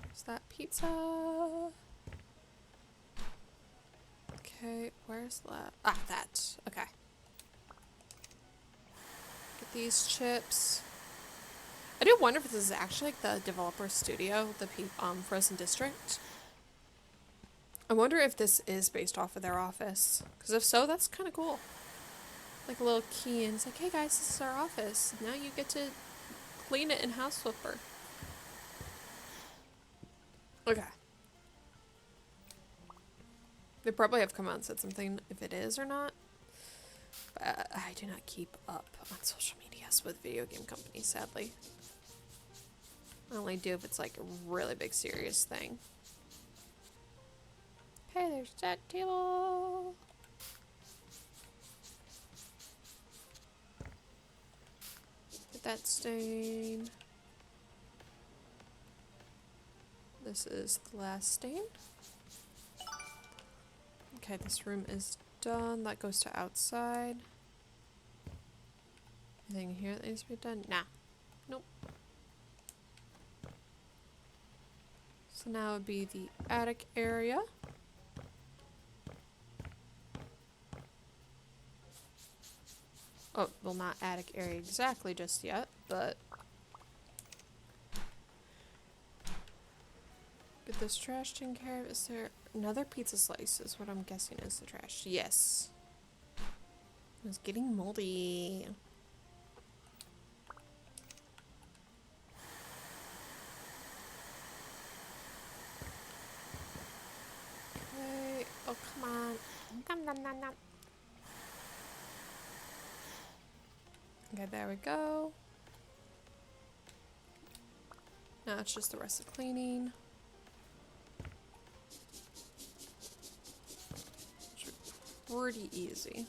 There's that pizza. Okay, where's that? Ah, that. Okay. Get these chips. I do wonder if this is actually like the developer studio, the Frozen District. I wonder if this is based off of their office. Because if so, that's kind of cool. Like a little key and it's like, hey guys, this is our office. Now you get to clean it in House Flipper. Okay. They probably have come out and said something if it is or not. But I do not keep up on social medias with video game companies, sadly. I only do if it's like a really big serious thing. Okay, there's that table. Get that stain. This is the last stain. Okay, this room is done. That goes to outside. Anything here that needs to be done? Nah. Nope. So now would be the attic area. Oh, well, not attic area exactly just yet, but get this trash taken care of. Is there another pizza slice? Is what I'm guessing is the trash. Yes. It's getting moldy. Okay. Oh, come on. Nom, nom, nom, nom. Okay, there we go. Now it's just the rest of cleaning. Pretty easy.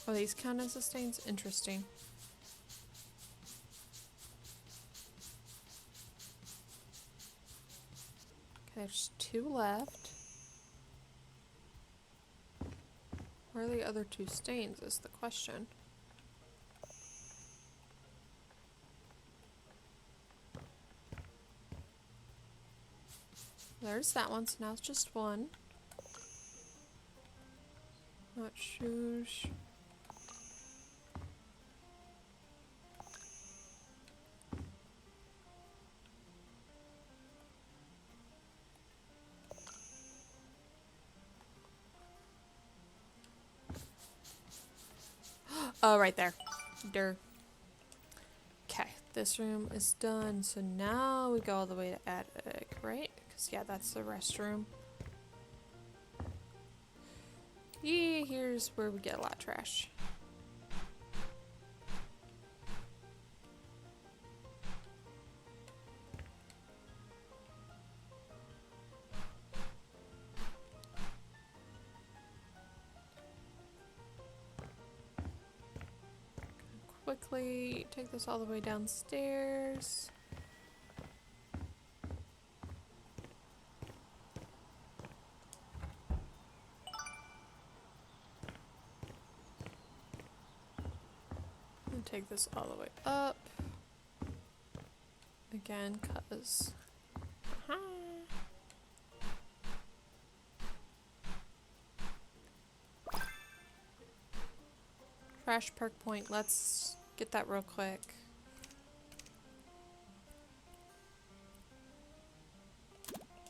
Oh, these count as stains? Interesting. Okay, there's 2 left. Where are the other 2 stains is the question. There's that one, so now it's just 1. Not shoes. Oh, right there. Durr. Okay, this room is done, so now we go all the way to attic, right? Because, yeah, that's the restroom. Yeah, here's where we get a lot of trash. Quickly take this all the way downstairs. And take this all the way up. Again, cause trash perk point. Let's get that real quick.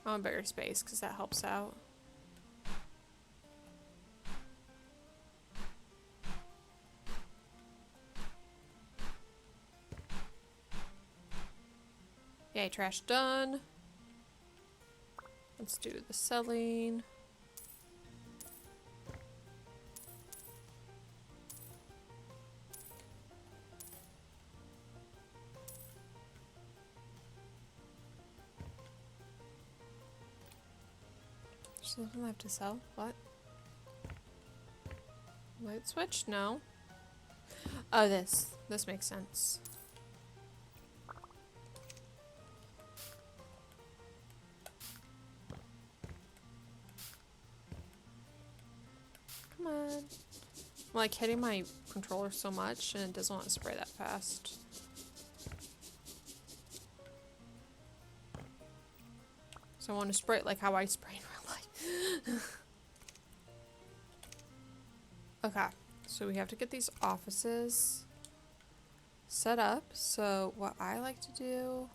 I want a bigger space because that helps out. Yay, trash done. Let's do the selling. There's nothing left to sell. What? Light switch? No. Oh, this. This makes sense. Come on. I'm like hitting my controller so much and it doesn't want to spray that fast. So I want to spray it like how I spray in real life. Okay, so we have to get these offices set up. So what I like to do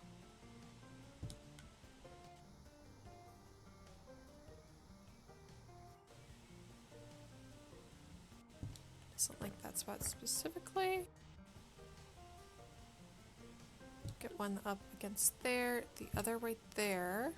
doesn't like that spot specifically. Get one up against there, the other right there.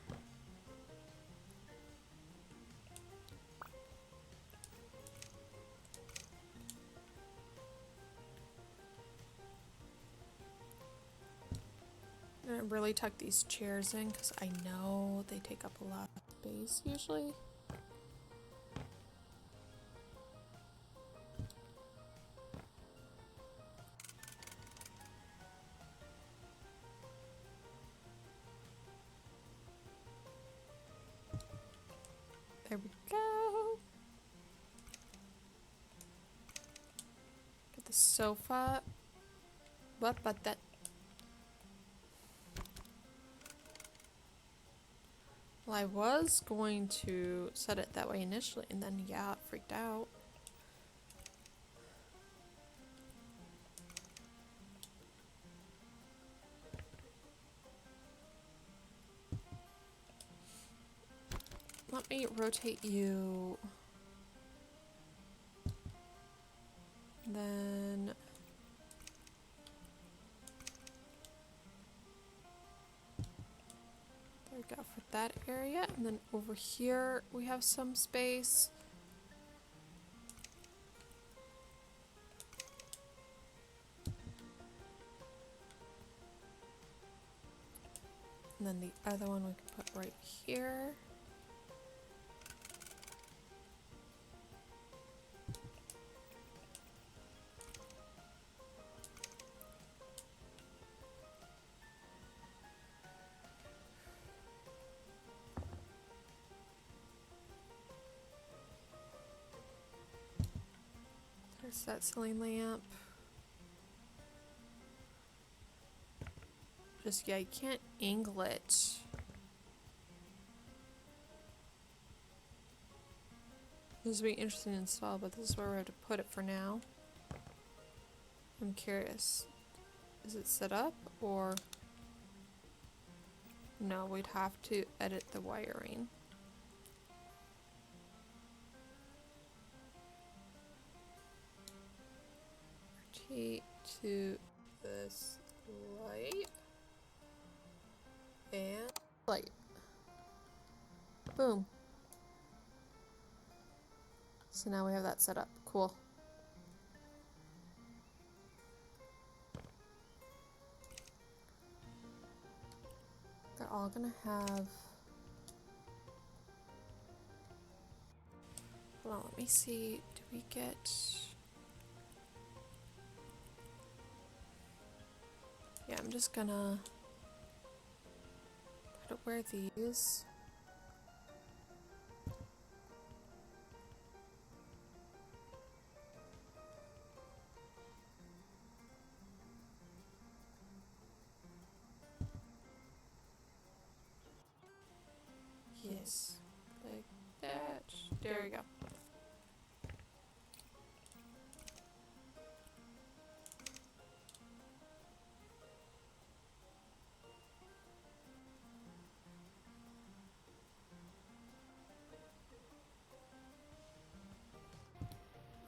And really tuck these chairs in because I know they take up a lot of space usually. There we go. Get the sofa. What but that? Well, I was going to set it that way initially, and then yeah, it freaked out. Let me rotate you. Then there we go for that area, and then over here we have some space. And then the other one we can put right here. There's that ceiling lamp. Just, yeah, you can't angle it. This would be interesting to install, but this is where we have to put it for now. I'm curious. Is it set up or... No, we'd have to edit the wiring. Rotate to this light. And light. Boom. So now we have that set up. Cool. They're all gonna have... Hold on, let me see. Do we get... Yeah, I'm just gonna put it where these... Yes. Like that. There we go.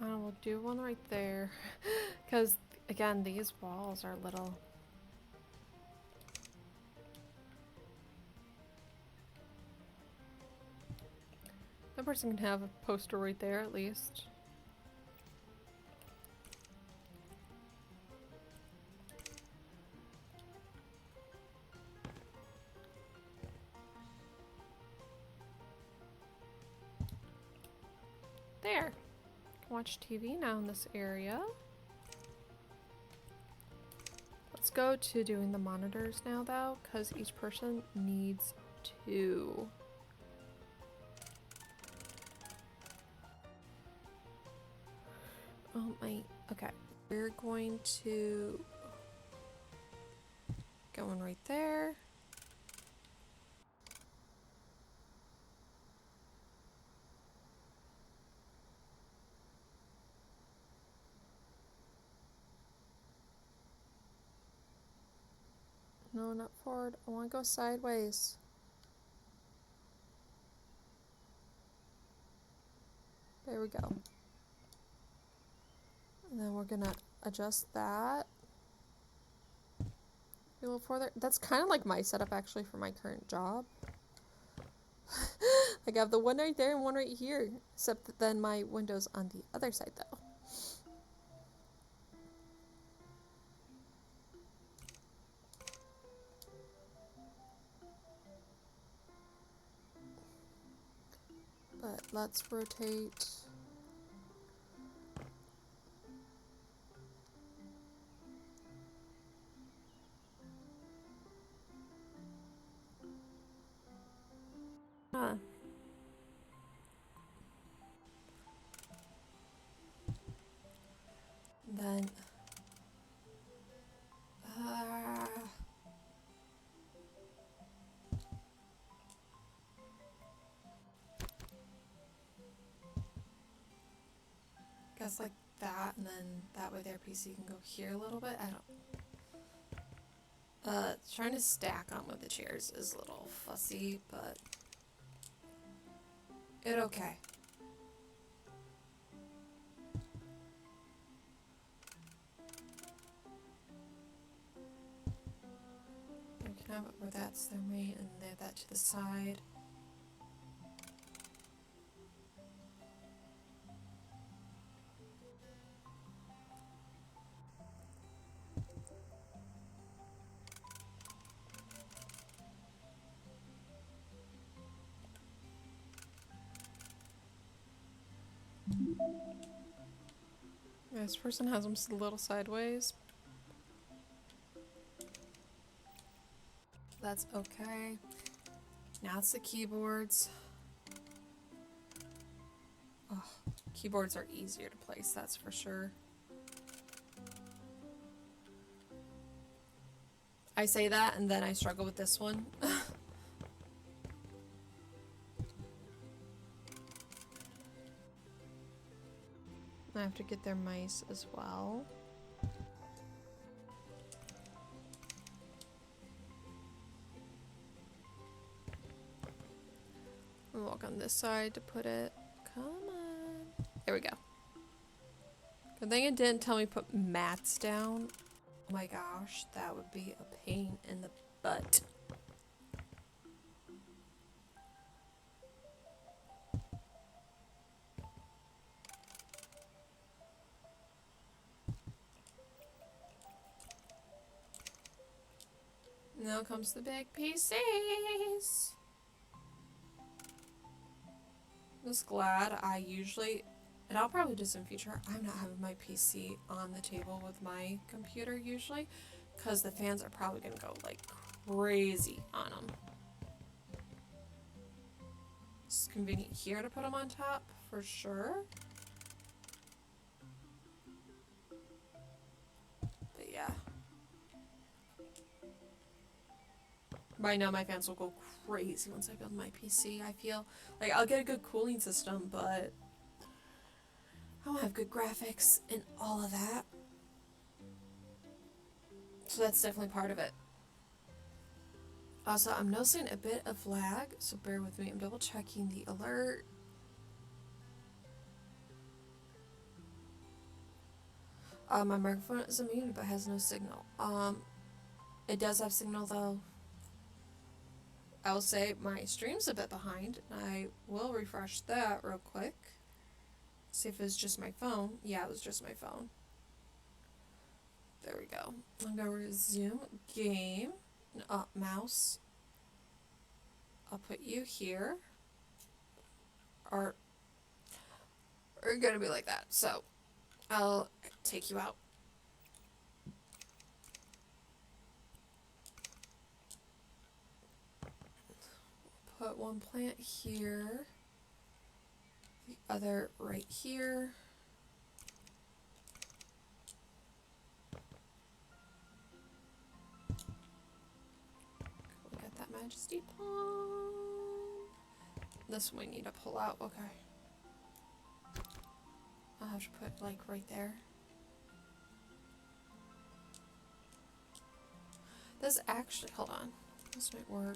I will do one right there. Because, again, these walls are little. That person can have a poster right there at least. There. Can watch TV now in this area. Let's go to doing the monitors now though, because each person needs two. Oh my, okay. We're going to go in right there. No, not forward. I want to go sideways. There we go. And then we're gonna adjust that. A little further. That's kind of like my setup actually for my current job. Like I have the one right there and one right here. Except that then my window's on the other side though. But let's rotate. Huh. guess like that, and then that way their PC can go here a little bit. I don't. Trying to stack on with the chairs is a little fussy, but it okay. You can have it where that's their main, and they have that to the side. This person has them a little sideways. That's okay. Now it's the keyboards. Oh, keyboards are easier to place, that's for sure. I say that and then I struggle with this one. I have to get their mice as well. I'll walk on this side to put it. Come on. There we go. Good thing it didn't tell me to put mats down. Oh my gosh, that would be a pain in the butt. Now comes the big PCs. I'm just glad I usually, and I'll probably do this in future, I'm not having my PC on the table with my computer usually, because the fans are probably going to go like crazy on them. It's convenient here to put them on top, for sure. But yeah. Right now my fans will go crazy once I build my PC. I feel like I'll get a good cooling system, but I don't have good graphics and all of that. So that's definitely part of it. Also, I'm noticing a bit of lag, so bear with me. I'm double checking the alert. My microphone is muted but has no signal. It does have signal though. I will say my stream's a bit behind. I will refresh that real quick. See if it's just my phone. Yeah, it was just my phone. There we go. I'm gonna resume game. Mouse. I'll put you here. Or we're gonna be like that. So I'll take you out. Put one plant here. The other right here. We got that Majesty Palm. This one we need to pull out. Okay. I'll have to put like right there. This actually, hold on. This might work.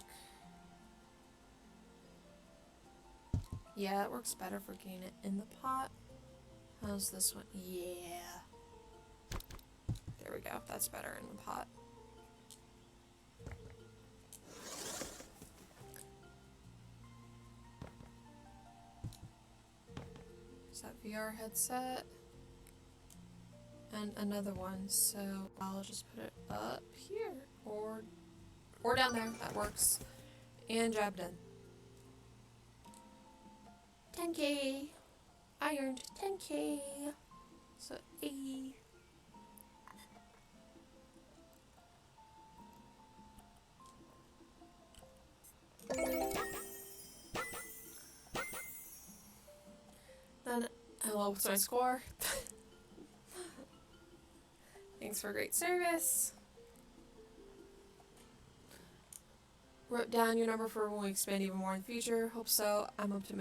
Yeah, it works better for getting it in the pot. How's this one? Yeah. There we go. That's better in the pot. Is that VR headset? And another one, so I'll just put it up here or down there. That works. And job done. 10K. I earned 10K. So A. Then, hello, what's my score? Thanks for great service. Wrote down your number for when we expand even more in the future. Hope so. I'm up to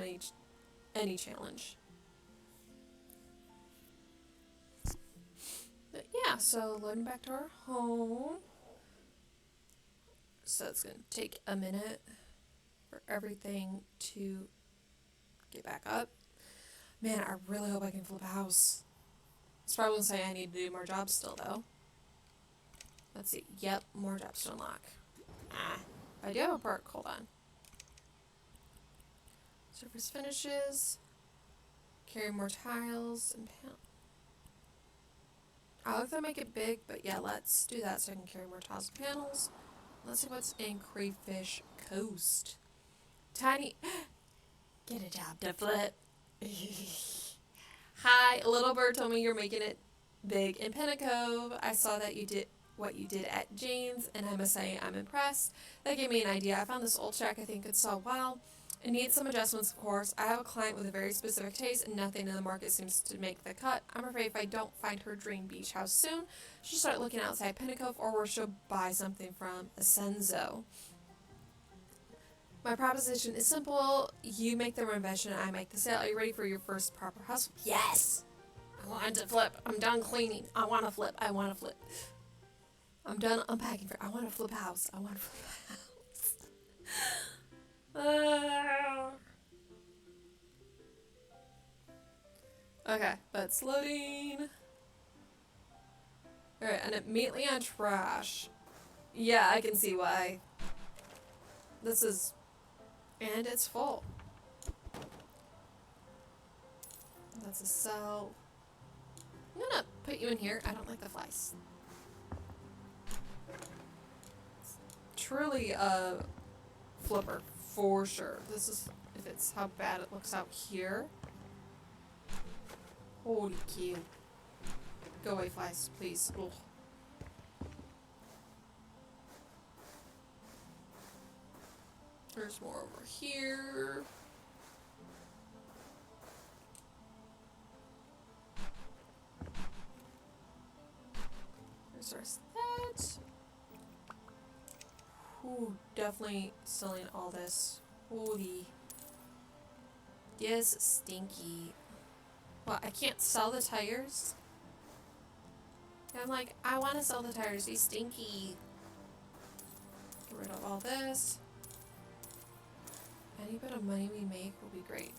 any challenge. yeah, so loading back to our home. So it's going to take a minute for everything to get back up. Man, I really hope I can flip a house. It's probably going to say I need to do more jobs still, though. Let's see. Yep, more jobs to unlock. I do have a perk. Hold on. Surface finishes. Carry more tiles and panels. I like to make it big, but yeah, let's do that so I can carry more tiles and panels. Let's see what's in Crayfish Coast. Tiny. Get a job to flip. Hi, a little bird told me you're making it big in Pinnacle. I saw that you did what you did at Jane's, and I must say I'm impressed. That gave me an idea. I found this old shack I think could sell well. It needs some adjustments, of course. I have a client with a very specific taste, and nothing in the market seems to make the cut. I'm afraid if I don't find her dream beach house soon, she'll start looking outside Pinnacle, or she'll buy something from Ascenso. My proposition is simple. You make the reinvention, I make the sale. Are you ready for your first proper hustle? Yes! I want to flip. I'm done cleaning. I want to flip. I want to flip. I'm done unpacking. I want to flip a house. I want to flip a house. Okay, that's loading. Alright, and immediately on trash. Yeah, I can see why. This is... And it's full. That's a cell. I'm gonna put you in here. I don't like the flies. It's truly a flipper, for sure. This is, if it's how bad it looks out here. Holy cow. Go away, flies, please. Ugh. There's more over here. There's our that. Ooh, definitely selling all this. Holy. Yes, stinky. Well, I can't sell the tires. I'm like, I want to sell the tires. These stinky. Get rid of all this. Any bit of money we make will be great.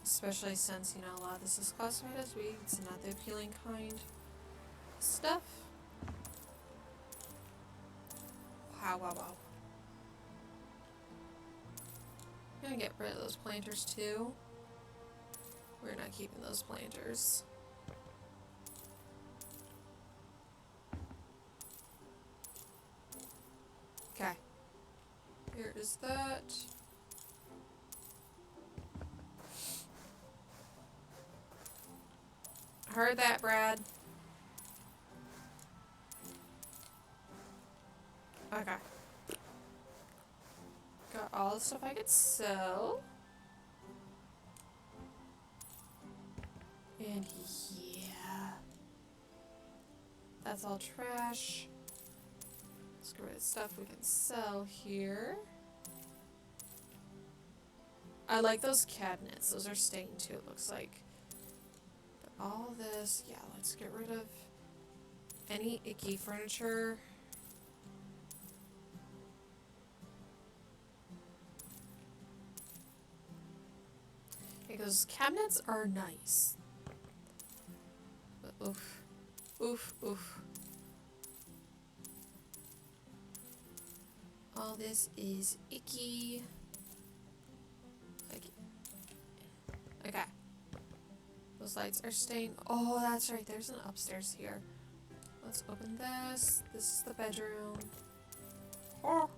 Especially since, you know, a lot of this is classified as weeds and not the appealing kind of stuff. Wow, wow, wow. I'm gonna get rid of those planters too. We're not keeping those planters. Okay. Here is that. Heard that, Brad. Okay. Got all the stuff I could sell. And yeah. That's all trash. Let's get rid of stuff we can sell here. I like those cabinets. Those are staying too, it looks like. But all this, yeah, let's get rid of any icky furniture. Because cabinets are nice. But oof. Oof, oof. All this is icky. Okay. Those lights are staying. Oh, that's right. There's an upstairs here. Let's open this. This is the bedroom. Oh.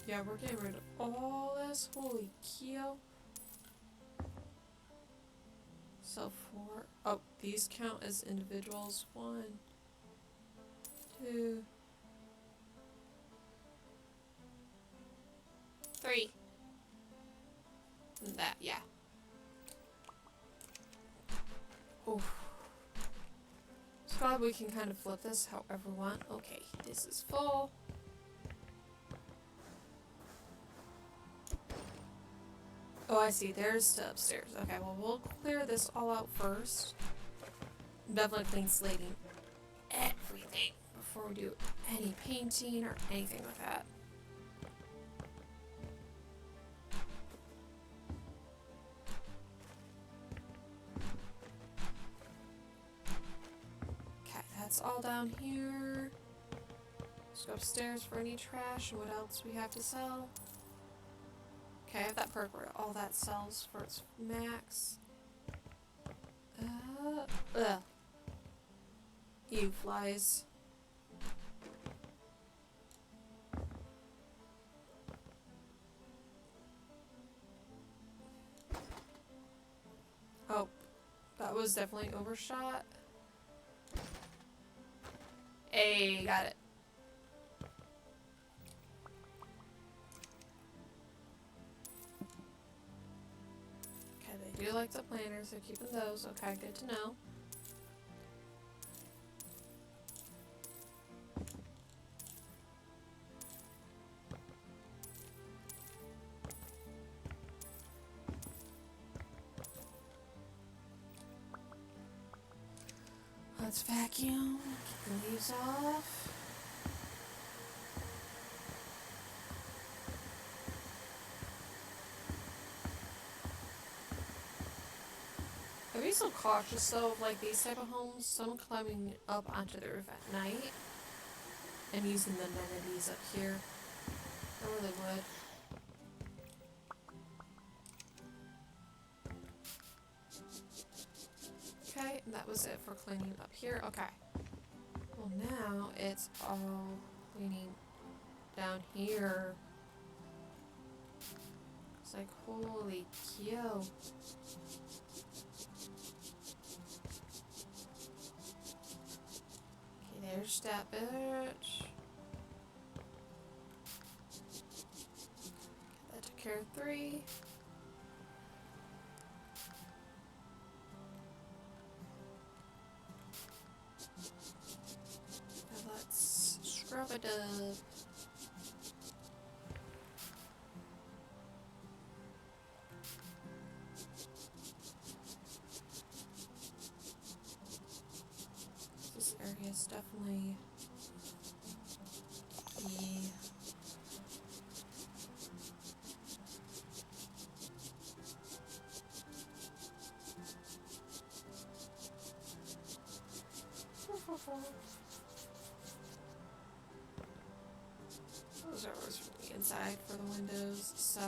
Yeah, we're getting rid of all this. Holy cow. So 4. Oh, these count as individuals. 1, 2, 3. And that, yeah. Oof. So glad we can kind of flip this however we want. Okay, this is full. Oh, I see. There's the upstairs. Okay, well, we'll clear this all out first. Definitely clean slating everything before we do any painting or anything like that. Okay, that's all down here. Let's go upstairs for any trash and what else we have to sell. Okay, I have that perk where all that sells for its max. Ugh. You flies. Oh, that was definitely overshot. Hey, got it. Okay, they do like the planners, they're keeping those. Okay, good to know. Let's vacuum, keep the leaves off. I'd be so cautious though of like these type of homes, someone climbing up onto the roof at night and using the amenities up here. I really would. Okay, and that was it for cleaning up here. Okay. Well, now it's all cleaning down here. It's like, holy cow. Okay, there's that bitch. That took care of 3. Now let's scrub it up. This area is definitely key. Those are always from the inside for the windows, so.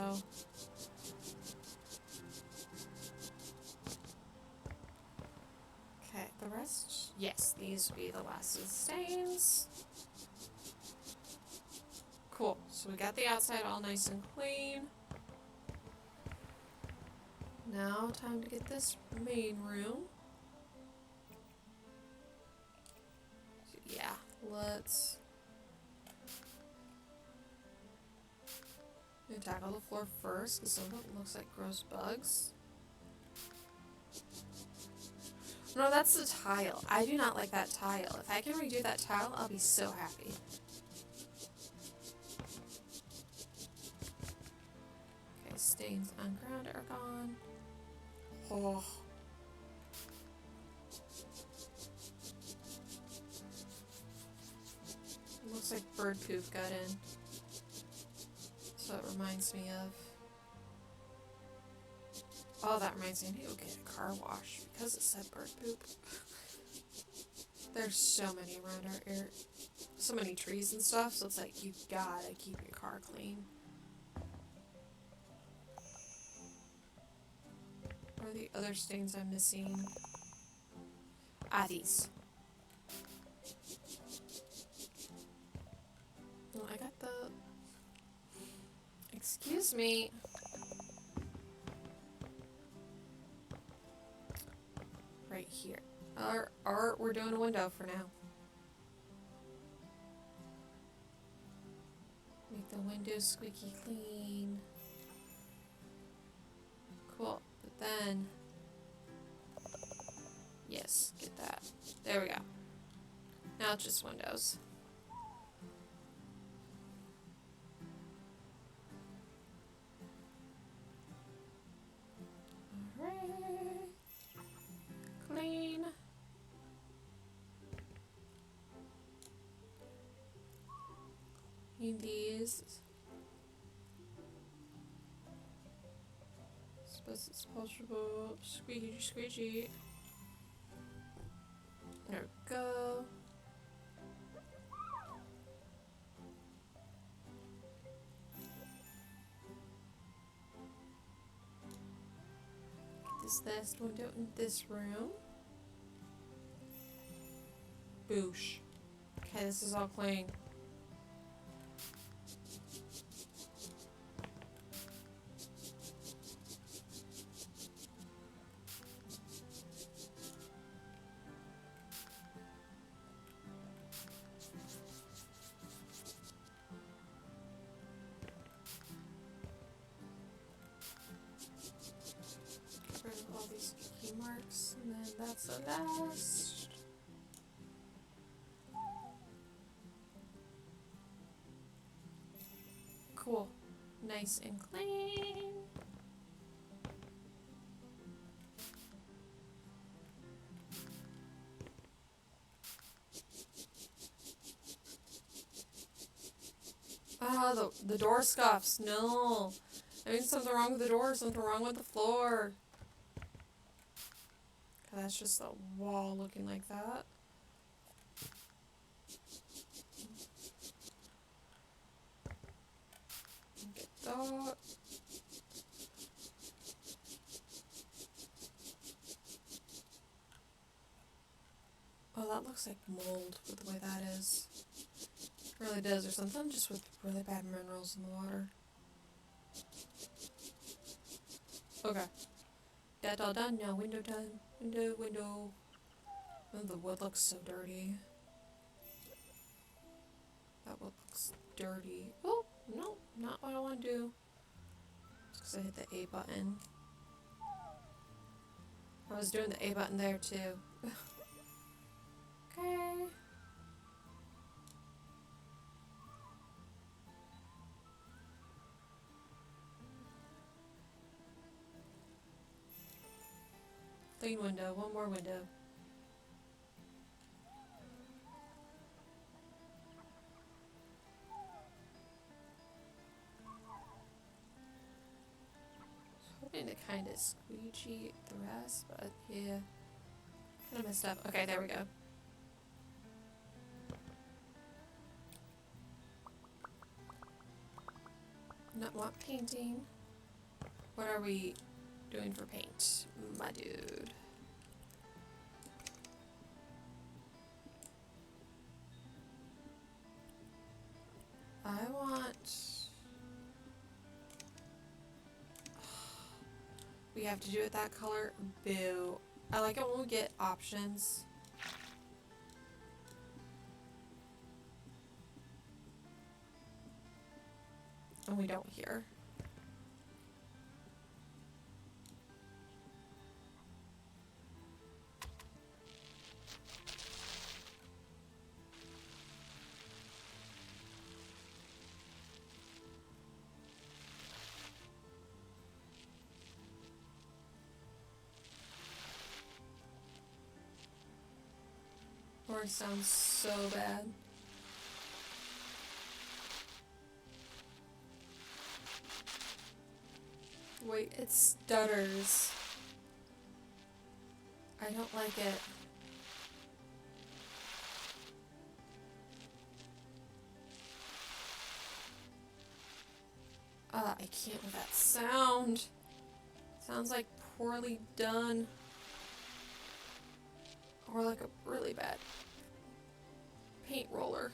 Okay, the rest? Yes, these would be the last of the stains. Cool, so we got the outside all nice and clean. Now, time to get this main room. So yeah, let's tackle the floor first, because some of it looks like gross bugs. No, that's the tile. I do not like that tile. If I can redo that tile, I'll be so happy. Okay, stains on ground are gone. Oh. Looks like bird poop got in. So it reminds me of... Oh, that reminds me, I need to go get a car wash because it said bird poop. There's so many around our area. So many trees and stuff, so it's like you gotta keep your car clean. What are the other stains I'm missing? Ah, these. Well, I got the... Excuse me. Right here. Or we're doing a window for now. Make the windows squeaky clean. Cool. But then... Yes, get that. There we go. Now it's just windows. between these. Suppose it's possible. Squeegee, squeegee. There we go. Get this last window in this room. Boosh. Okay, this is all clean. Get rid of all these key marks, and then that's the last. Cool. Nice and clean. Ah, the door scuffs. No. I mean, something wrong with the door, something wrong with the floor. That's just the wall looking like that. Get that. Oh, that looks like mold with the way that is. It really does, or something just with really bad minerals in the water. Okay. That all done now. Window done. Window. Oh, the wood looks so dirty. That wood looks dirty. Oh, no, not what I want to do. Just because I hit the A button. I was doing the A button there too. Okay. Clean window, one more window. Hoping to kind of squeegee the rest, but yeah. Kind of messed up. Okay, there we go. Not want painting. What are we doing for paint, my dude? I want... We have to do it that color? Boo. I like it when we get options. And we don't here. Orange sounds so bad. Wait, it stutters. I don't like it. I can't with that sound. Sounds like poorly done. Or like a really bad paint roller.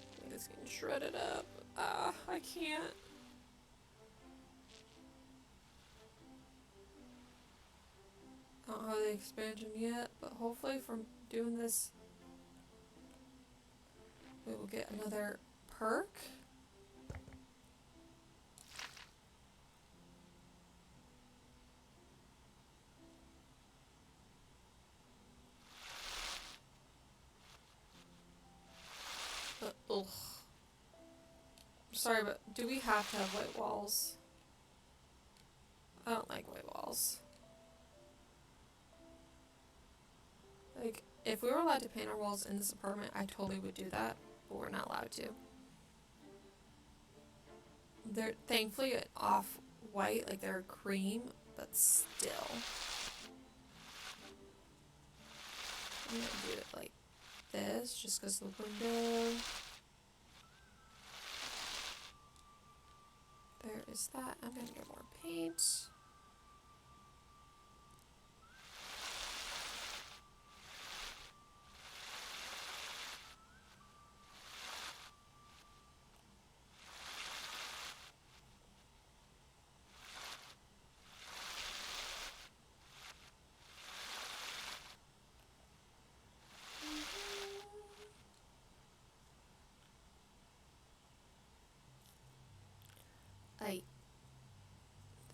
I think it's getting shredded up. I can't. I don't have the expansion yet, but hopefully from doing this, we will get another perk. Ugh. Sorry, but do we have to have white walls? I don't like white walls. Like, if we were allowed to paint our walls in this apartment, I totally would do that. but we're not allowed to. They're thankfully off-white, like they're cream, but still. I'm gonna do it like this, just because the window. There is that. I'm gonna get more paint.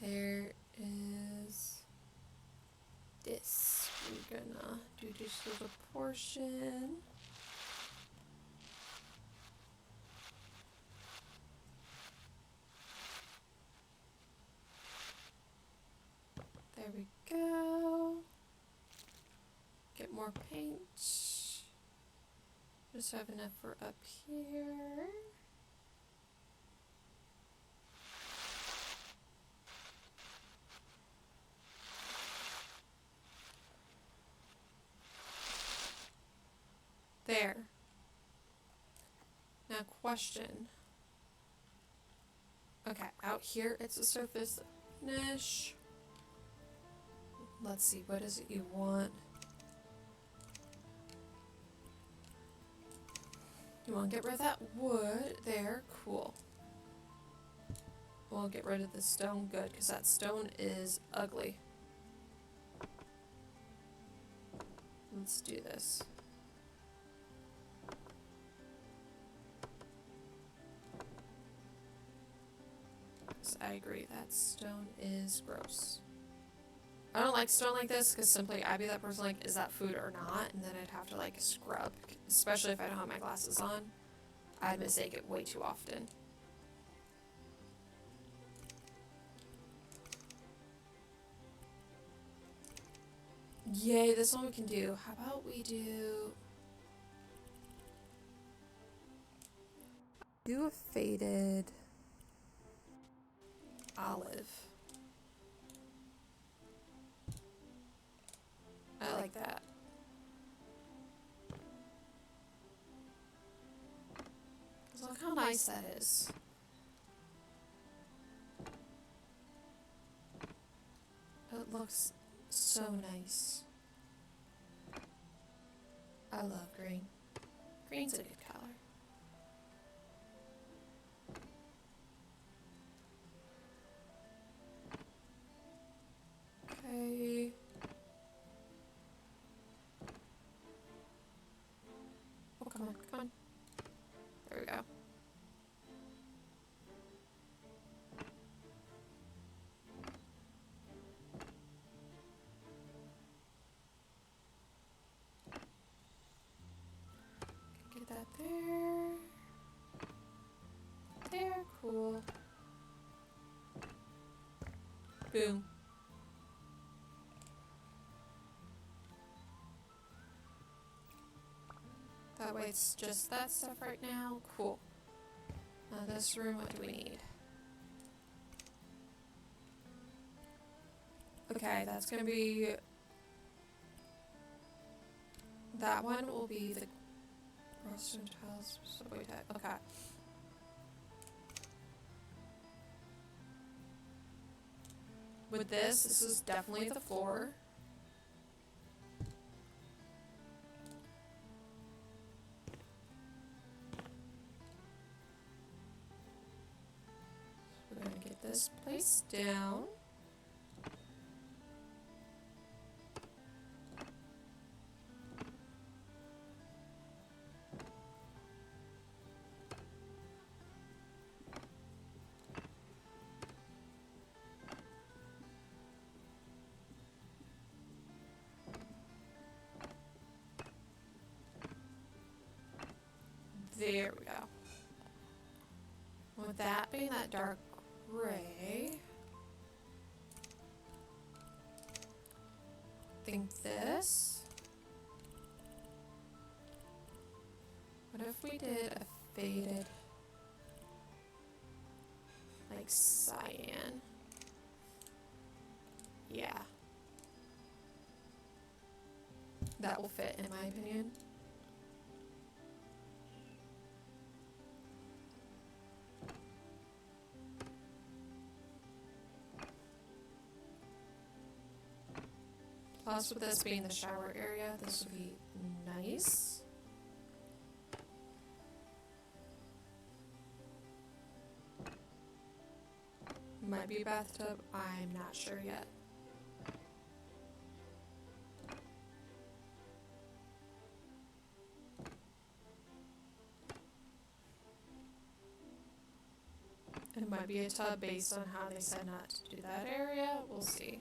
There is this. We're gonna do just a little portion. There we go. Get more paint. Just have enough for up here. There. Now question. Okay, out here it's a surface finish. Let's see, what is it you want? You want to get rid of that wood there? Cool. We'll get rid of the stone, good, because that stone is ugly. Let's do this. I agree, that stone is gross. I don't like stone like this because simply I'd be that person like, is that food or not? And then I'd have to like scrub, especially if I don't have my glasses on. I'd mistake it way too often. Yay, this one we can do. How about we do a faded olive. I like that. So look how nice that is. It looks so nice. I love green. Green's a good color. Okay. Oh, come on, come on. There we go. Get that there. There, cool. Boom. That way it's just that stuff right now. Cool. Now this room, what do we need? Okay, that's gonna be... That one will be the Rostrum tiles, subway type. Okay. With this is definitely the floor. We're gonna get this placed down. There we go. With that being that dark gray, I think this. What if we did a faded, like cyan? Yeah. That will fit in my opinion. Plus with this being the shower area, this would be nice. Might be a bathtub, I'm not sure yet. It might be a tub based on how they said not to do that area, we'll see.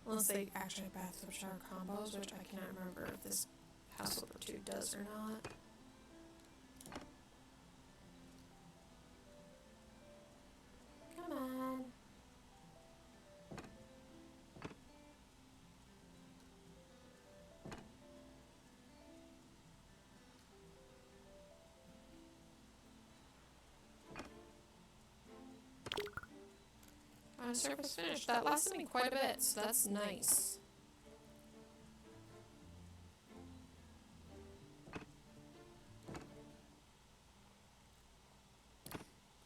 Unless they actually have bathtub shower combos, which I cannot remember if this House Flipper 2 does or not. Come on. Surface finish. That lasted me quite a bit, so that's nice.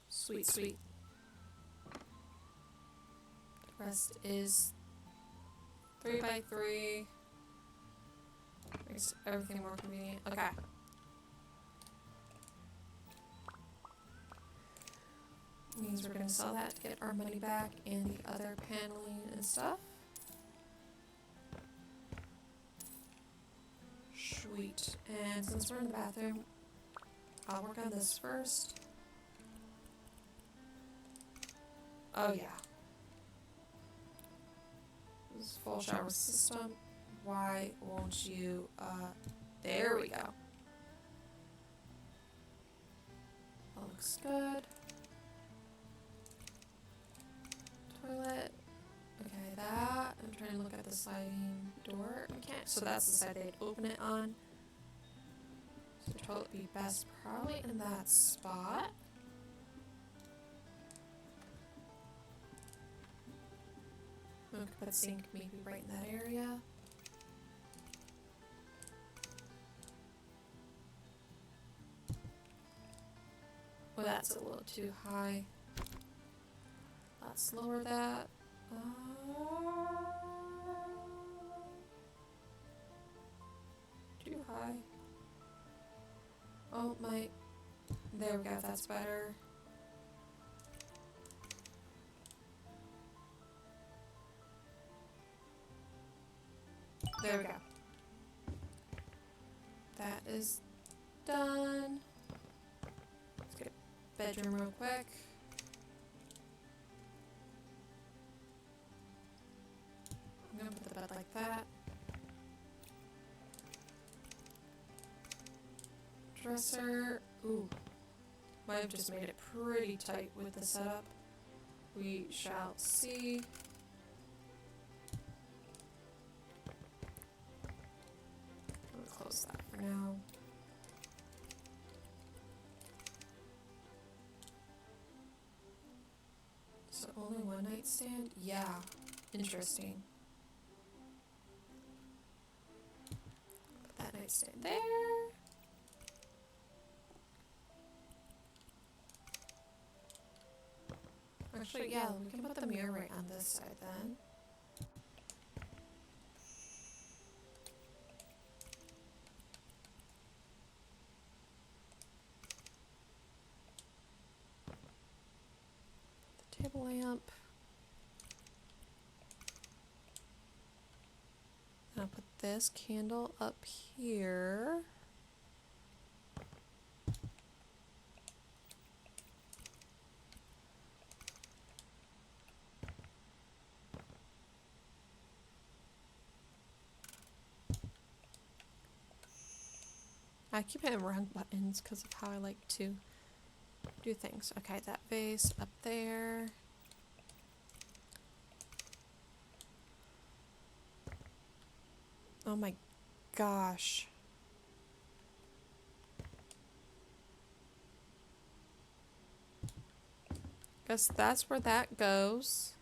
Sweet, sweet. The rest is 3x3. Makes everything more convenient. Okay. Means we're gonna sell that to get our money back and the other paneling and stuff. Sweet. And since we're in the bathroom, I'll work on this first. Oh yeah. This is full shower system. Why won't you, there we go. That looks good. Toilet. Okay, that. I'm trying to look at the sliding door mechanic. So that's the side they'd open it on. So toilet would be best probably in that spot. Okay, but sink maybe right in that area. Oh, that's a little too high. Let's lower that. Too high. Oh, my. There we go, that's better. There we go. That is done. Let's get a bedroom real quick. I'm gonna put the bed like that. Dresser. Ooh. Might have just made it pretty tight with the setup. We shall see. Close that for now. So only one nightstand? Yeah. Interesting. Put that nightstand there. Actually, yeah, we can put the mirror right on this side then. Table lamp. I'll put this candle up here. I keep hitting wrong buttons because of how I like to do things. Okay, that vase up there. Oh my gosh. Guess that's where that goes.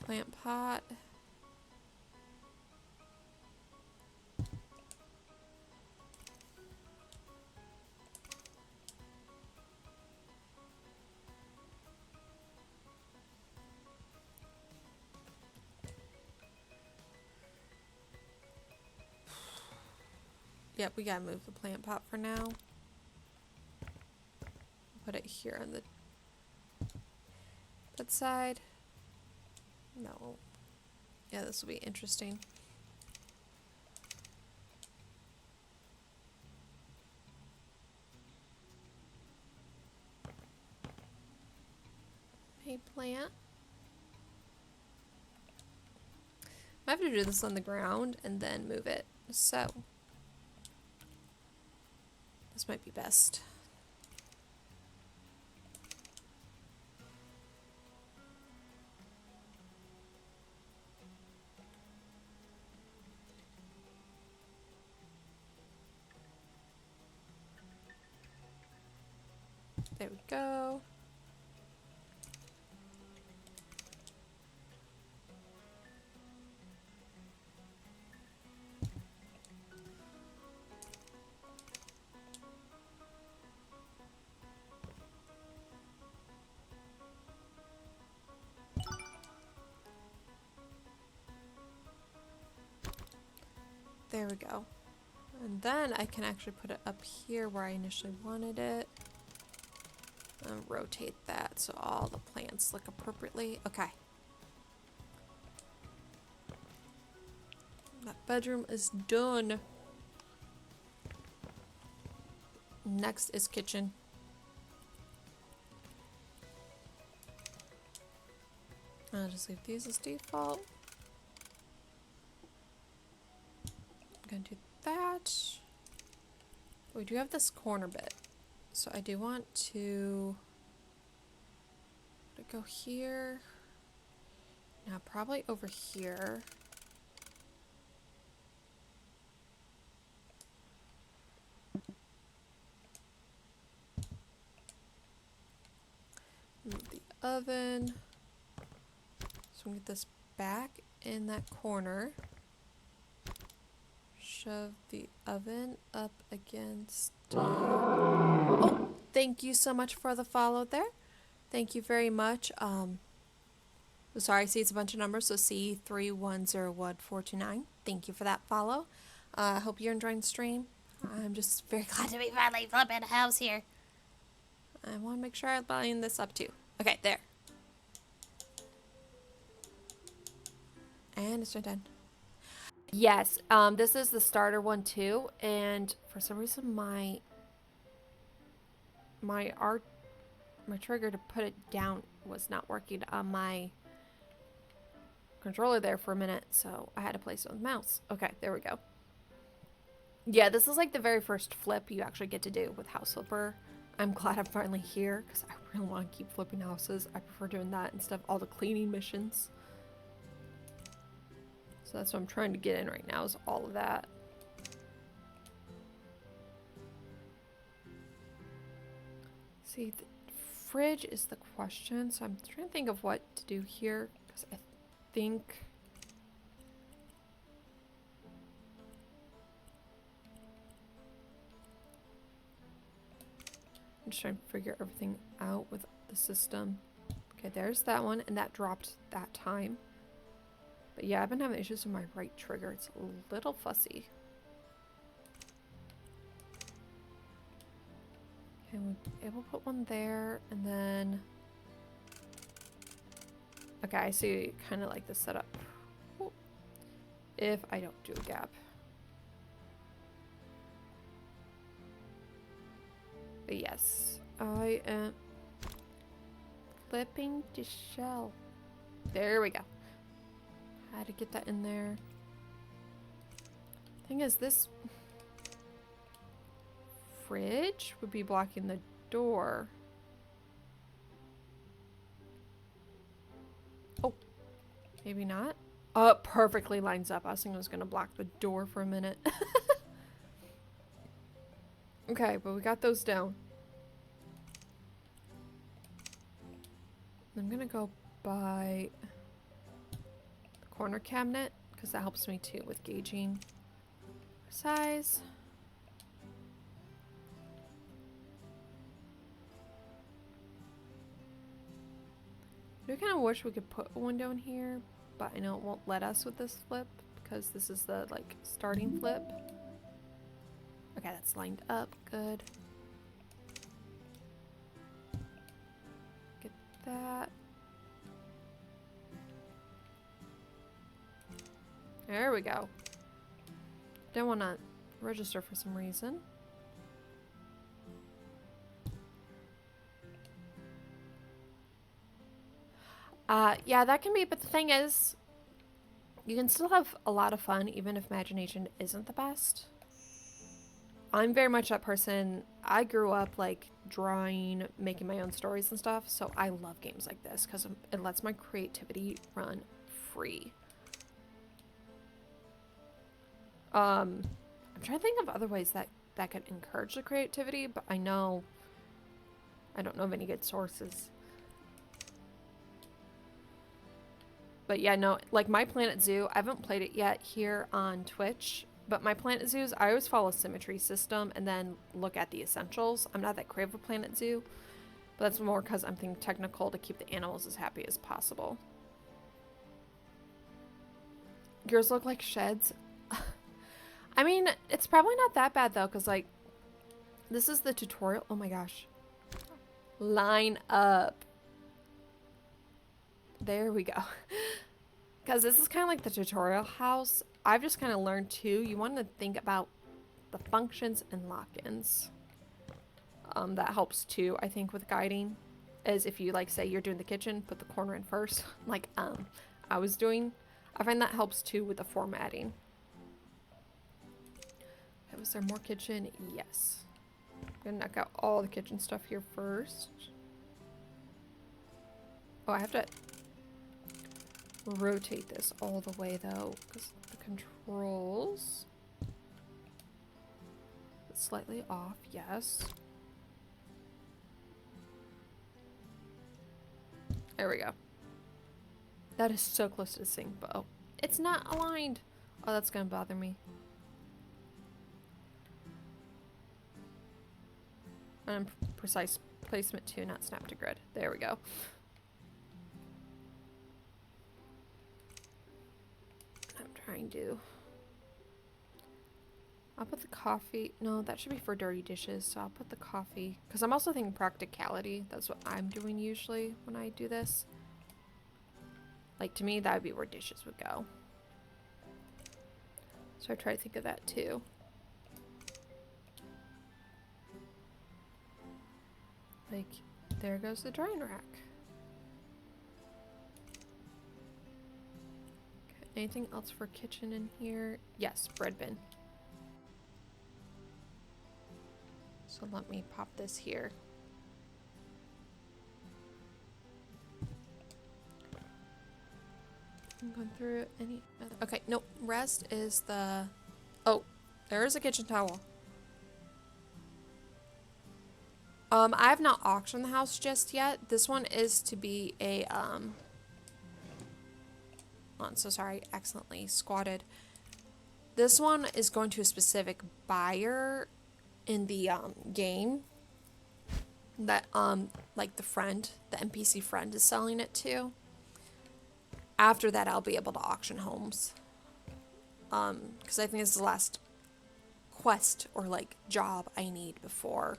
Plant pot. Yep, we gotta move the plant pot for now. Put it here on the that side. No. Yeah, this will be interesting. Hey, plant. I have to do this on the ground and then move it. So, this might be best. There we go. There we go. And then I can actually put it up here where I initially wanted it. And rotate that so all the plants look appropriately. Okay. That bedroom is done. Next is kitchen. I'll just leave these as default. I'm gonna do that. We do have this corner bit. So I do want to let it go here. Now probably over here. Move the oven. So we get this back in that corner. Shove the oven up against... Oh, thank you so much for the follow there. Thank you very much. Sorry, I see it's a bunch of numbers, so C31014229. Thank you for that follow. I hope you're enjoying the stream. I'm just very glad to be finally flipping a house here. I want to make sure I'm buying this up too. Okay, there. And it's done. Yes, this is the starter one too, and for some reason my trigger to put it down was not working on my controller there for a minute, so I had to place it on the mouse. Okay, there we go. Yeah, this is like the very first flip you actually get to do with House Flipper. I'm glad I'm finally here because I really want to keep flipping houses. I prefer doing that instead of all the cleaning missions. So that's what I'm trying to get in right now, is all of that. See, the fridge is the question, so I'm trying to think of what to do here, because I think... I'm just trying to figure everything out with the system. Okay, there's that one, and that dropped that time. But yeah, I've been having issues with my right trigger. It's a little fussy. Okay, we'll be able to put one there, and then... Okay, I see kind of like the setup. Ooh. If I don't do a gap. But yes, I am flipping the shell. There we go. Had to get that in there. Thing is, this fridge would be blocking the door. Maybe not. Oh, it perfectly lines up. I was thinking I was going to block the door for a minute. Okay, but we got those down. I'm going to go by the corner cabinet because that helps me too with gauging size. I do kind of wish we could put a window in here, but I know it won't let us with this flip because this is the like starting flip. Okay, that's lined up. Good. Get that. There we go. Don't want to register for some reason. Yeah, that can be, but the thing is, you can still have a lot of fun even if imagination isn't the best. I'm very much that person. I grew up like drawing, making my own stories and stuff, so I love games like this because it lets my creativity run free. I'm trying to think of other ways that could encourage the creativity, but I don't know of any good sources. But yeah, no, like My Planet Zoo, I haven't played it yet here on Twitch, but My Planet Zoos, I always follow symmetry system and then look at the essentials. I'm not that crave of a Planet Zoo, but that's more because I'm thinking technical to keep the animals as happy as possible. Yours look like sheds. I mean, it's probably not that bad though, because like, this is the tutorial. Oh my gosh. Line up. There we go. Because this is kind of like the tutorial house. I've just kind of learned too, you want to think about the functions and lock-ins. That helps too, I think, with guiding. Is if you like say you're doing the kitchen, put the corner in first. Like I was doing. I find that helps too with the formatting. Okay, was there more kitchen? Yes. I'm gonna knock out all the kitchen stuff here first. Oh, I have to rotate this all the way though, because the controls slightly off. Yes. There we go. That is so close to the sink, but oh, it's not aligned. Oh, that's gonna bother me. And precise placement too, not snap to grid. There we go. I'm trying to. I'll put the coffee. No, that should be for dirty dishes. So I'll put the coffee. Because I'm also thinking practicality. That's what I'm doing usually when I do this. Like, to me, that would be where dishes would go. So I try to think of that too. Like, there goes the drying rack. Okay, anything else for kitchen in here? Yes, bread bin. So let me pop this here. I'm going through any other. Okay, nope. Rest is the. Oh, there is a kitchen towel. I have not auctioned the house just yet. This one is to be a Oh, I'm so sorry, accidentally squatted. This one is going to a specific buyer in the game that like the NPC friend is selling it to. After that, I'll be able to auction homes. Because I think this is the last quest or like job I need before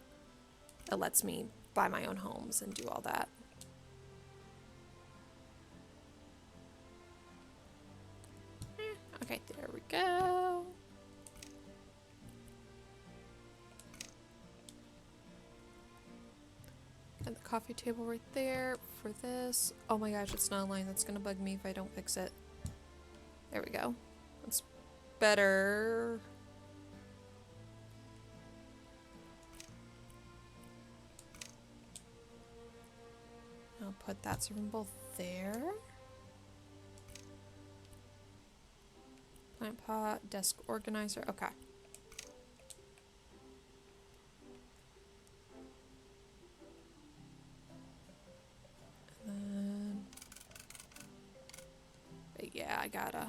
it lets me buy my own homes and do all that. Okay, there we go. And the coffee table right there for this. Oh my gosh, it's not aligned. That's gonna bug me if I don't fix it. There we go. That's better. I'll put that serving bowl there. Plant pot, desk organizer. Okay. And then, but yeah, I gotta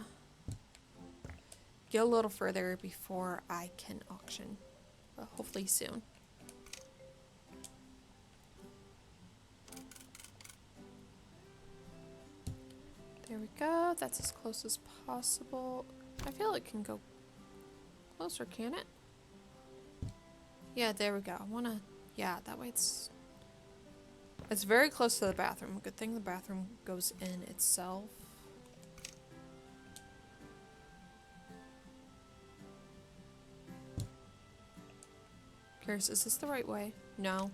get a little further before I can auction. But hopefully soon. There we go. That's as close as possible. I feel it can go closer, can it? Yeah, there we go. I wanna, yeah, that way it's very close to the bathroom. Good thing the bathroom goes in itself. Curious, is this the right way? No.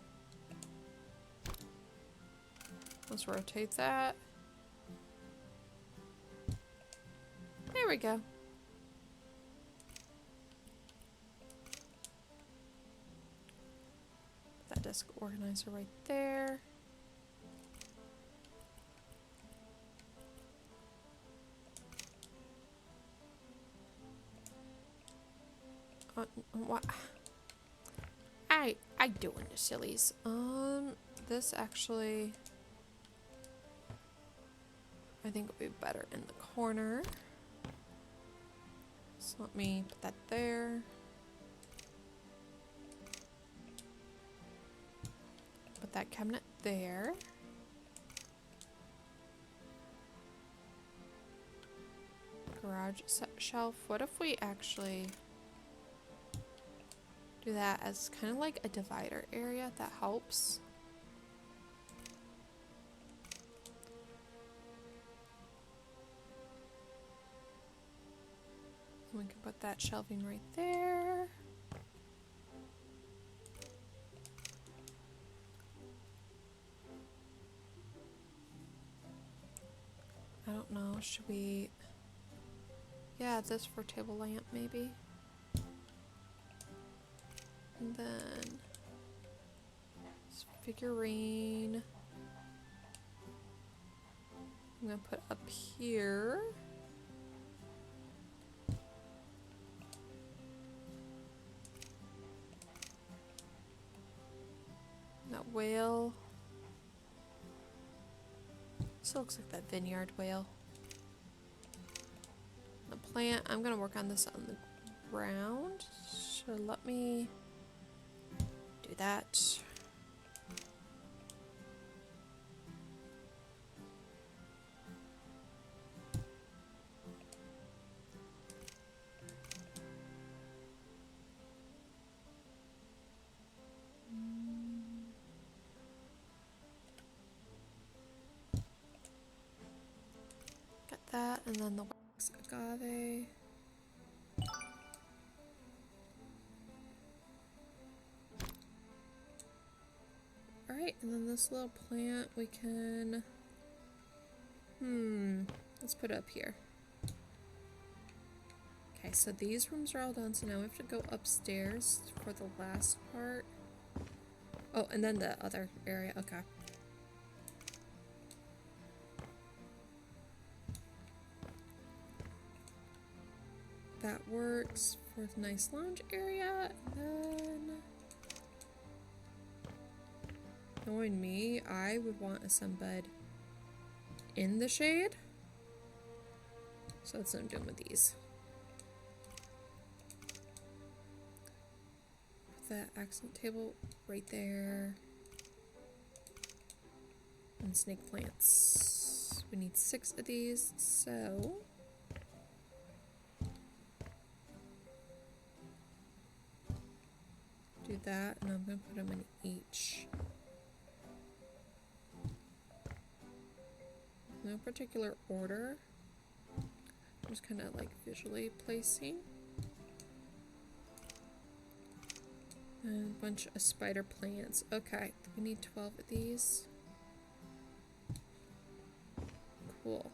Let's rotate that. There we go. Put that desk organizer right there. What? I doing the sillies. This actually, I think would be better in the corner. So let me put that there. Put that cabinet there. Garage shelf. What if we actually do that as kind of like a divider area? That helps. We can put that shelving right there. I don't know, should we... Yeah, this for table lamp maybe. And then this figurine. I'm gonna put up here. That whale. Still looks like that vineyard whale. The plant, I'm gonna work on this on the ground. So let me do that. Got that, and then the wax agave. Alright, and then this little plant we can... let's put it up here. Okay, so these rooms are all done, so now we have to go upstairs for the last part. Oh, and then the other area, okay. That works for the nice lounge area, and then... Knowing me, I would want a sunbed in the shade. So that's what I'm doing with these. Put that accent table right there. And snake plants. We need 6 of these, so... do that, and I'm gonna put them in each. No particular order. I'm just kind of like visually placing. And a bunch of spider plants. Okay, we need 12 of these. Cool.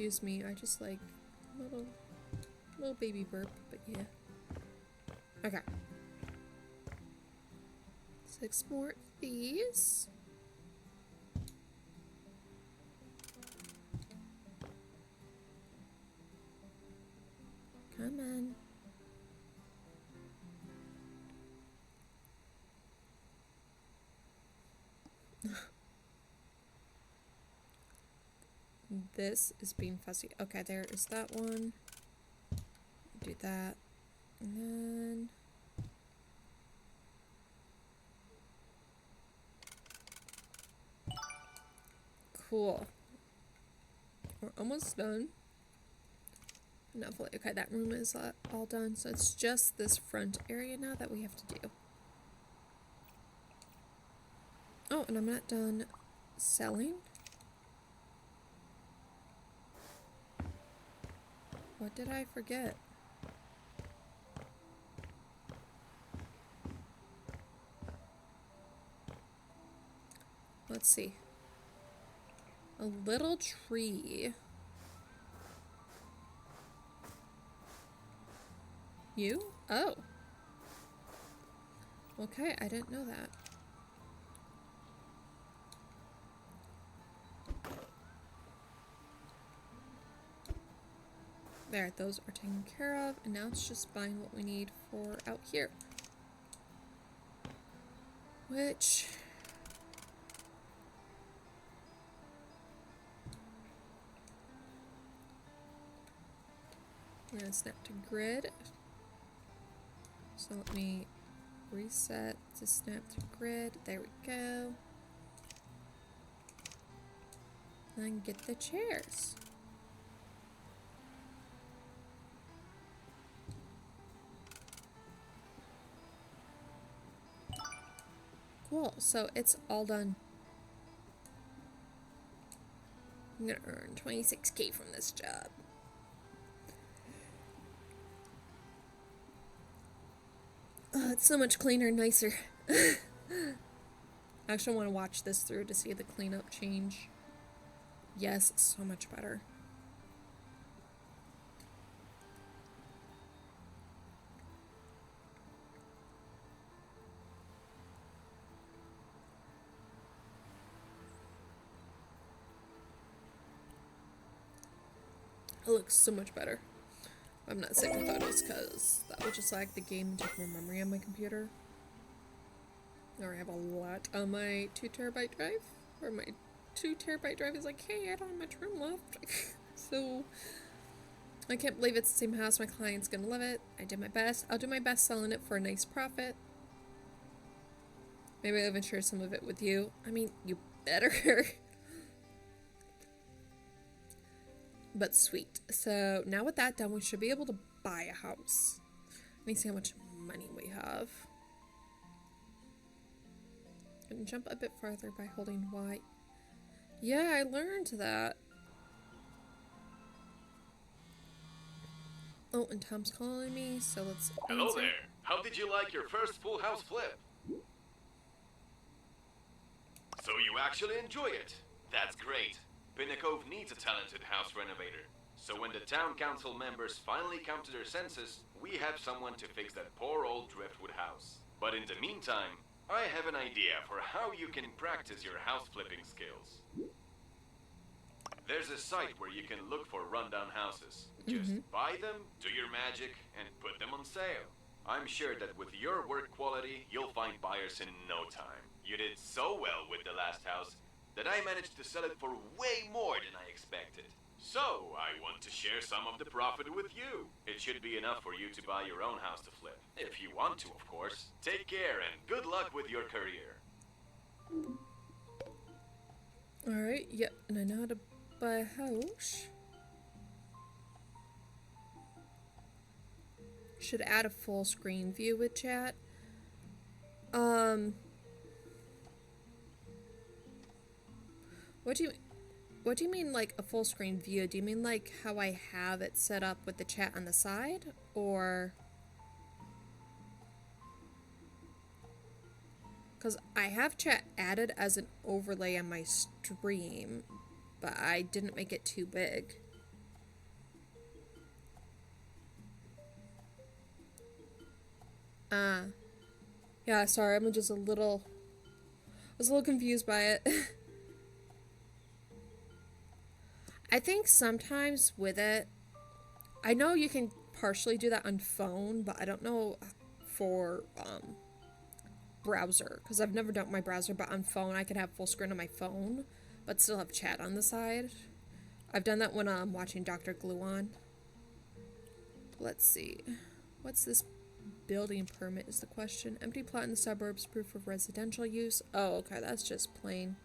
Excuse me, I just like little Little baby burp, but yeah. Okay. 6 more of these. Come on. This is being fussy. Okay, there is that one. Do that. And then... Cool. We're almost done. Not fully. Okay, that room is all done. So it's just this front area now that we have to do. Oh, and I'm not done selling. What did I forget? Let's see. A little tree. You? Oh. Okay, I didn't know that. There, those are taken care of, and now it's just buying what we need for out here. Which... we're gonna snap to grid. So let me reset to snap to grid. There we go. And get the chairs. Cool, so it's all done. I'm gonna earn 26K from this job. Oh, it's so much cleaner and nicer. I actually want to watch this through to see the cleanup change. Yes, so much better. It looks so much better. I'm not saving photos because that would just lag the game and take more memory on my computer. Or I have a lot on my 2TB drive. Or my 2TB drive is like, hey, I don't have much room left. So I can't believe it's the same house. My client's gonna love it. I did my best. I'll do my best selling it for a nice profit. Maybe I'll even share some of it with you. I mean, you better. But sweet. So now with that done, we should be able to buy a house. Let me see how much money we have. And jump a bit farther by holding Y. Yeah, I learned that. Oh, and Tom's calling me, so let's answer. Hello there. How did you like your first full house flip? So you actually enjoy it? That's great. Pinnacove needs a talented house renovator. So when the town council members finally come to their senses, we have someone to fix that poor old driftwood house. But in the meantime, I have an idea for how you can practice your house flipping skills. There's a site where you can look for rundown houses. Just buy them, do your magic, and put them on sale. I'm sure that with your work quality, you'll find buyers in no time. You did so well with the last house that I managed to sell it for way more than I expected. So, I want to share some of the profit with you. It should be enough for you to buy your own house to flip. If you want to, of course. Take care and good luck with your career. Alright, yep, and I know how to buy a house. Should add a full screen view with chat. What do you mean like a full screen view? Do you mean like how I have it set up with the chat on the side? Or... because I have chat added as an overlay on my stream, but I didn't make it too big. Yeah, sorry, I'm just a little... I was a little confused by it. I think sometimes with it, I know you can partially do that on phone, but I don't know for browser, because I've never done my browser, but on phone I can have full screen on my phone, but still have chat on the side. I've done that when I'm watching Dr. Gluon. Let's see. What's this building permit is the question. Empty plot in the suburbs, proof of residential use. Oh, okay, that's just plain.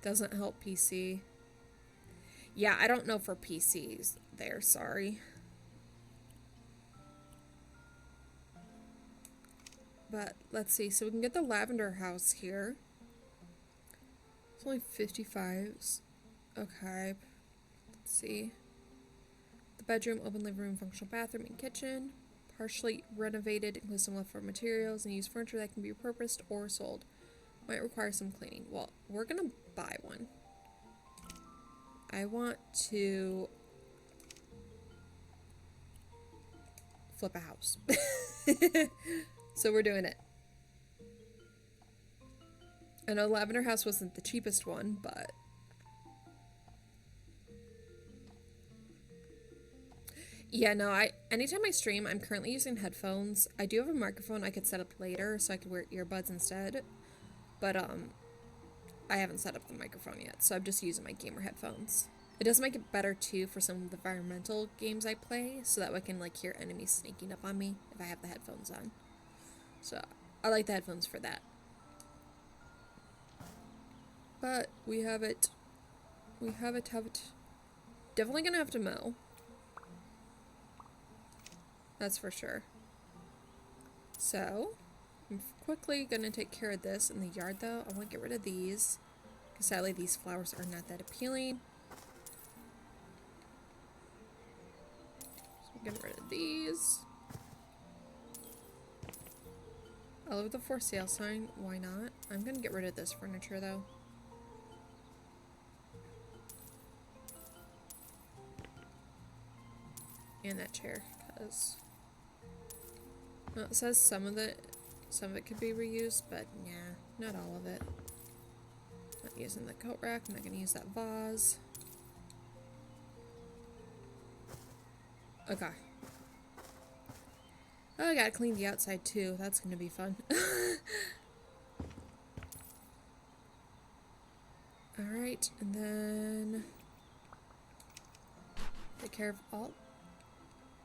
Doesn't help PC. Yeah, I don't know for PCs there, sorry. But let's see, so we can get the lavender house here. It's only 55. Okay. Let's see. The bedroom, open living room, functional bathroom, and kitchen. Partially renovated, includes some leftover materials, and used furniture that can be repurposed or sold. Might require some cleaning. Well, we're gonna buy one. I want to flip a house. So we're doing it. I know Lavender House wasn't the cheapest one, but... Yeah, no, anytime I stream, I'm currently using headphones. I do have a microphone I could set up later, so I could wear earbuds instead. But, I haven't set up the microphone yet, so I'm just using my gamer headphones. It does make it better, too, for some of the environmental games I play, so that way I can, like, hear enemies sneaking up on me if I have the headphones on. So, I like the headphones for that. But, we have it. We have it. Definitely gonna have to mow. That's for sure. So, I'm quickly gonna take care of this in the yard, though. I want to get rid of these, because sadly these flowers are not that appealing. So, get rid of these. I love the for sale sign. Why not? I'm gonna get rid of this furniture, though. And that chair, because... Well, it says some of it could be reused, but nah, not all of it. Not using the coat rack, I'm not gonna use that vase. Okay. Oh, I gotta clean the outside too, that's gonna be fun. Alright, and then... take care of all...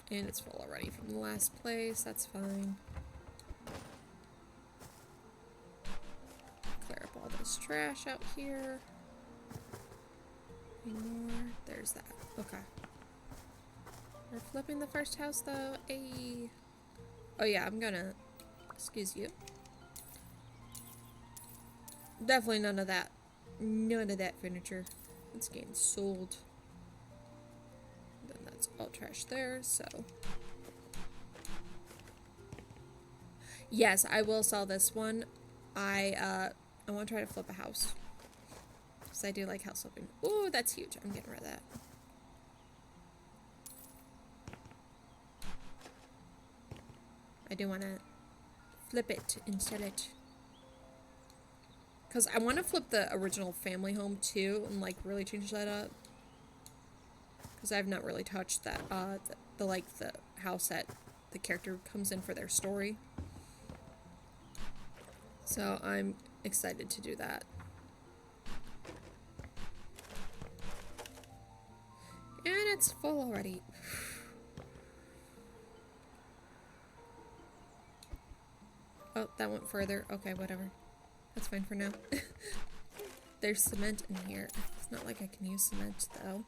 And it's full already from the last place, that's fine. Clear up all this trash out here. Any more? There's that. Okay. We're flipping the first house though. Ayy. Oh yeah, I'm gonna... Excuse you. Definitely none of that. None of that furniture. It's getting sold. That's all trash there, so... Yes, I will sell this one. I want to try to flip a house. Because I do like house flipping. Ooh, that's huge. I'm getting rid of that. I do want to flip it and sell it. Because I want to flip the original family home too and like really change that up. Because I've not really touched that, the house that the character comes in for their story. So I'm excited to do that. And it's full already. Oh, that went further. Okay, whatever. That's fine for now. There's cement in here. It's not like I can use cement though.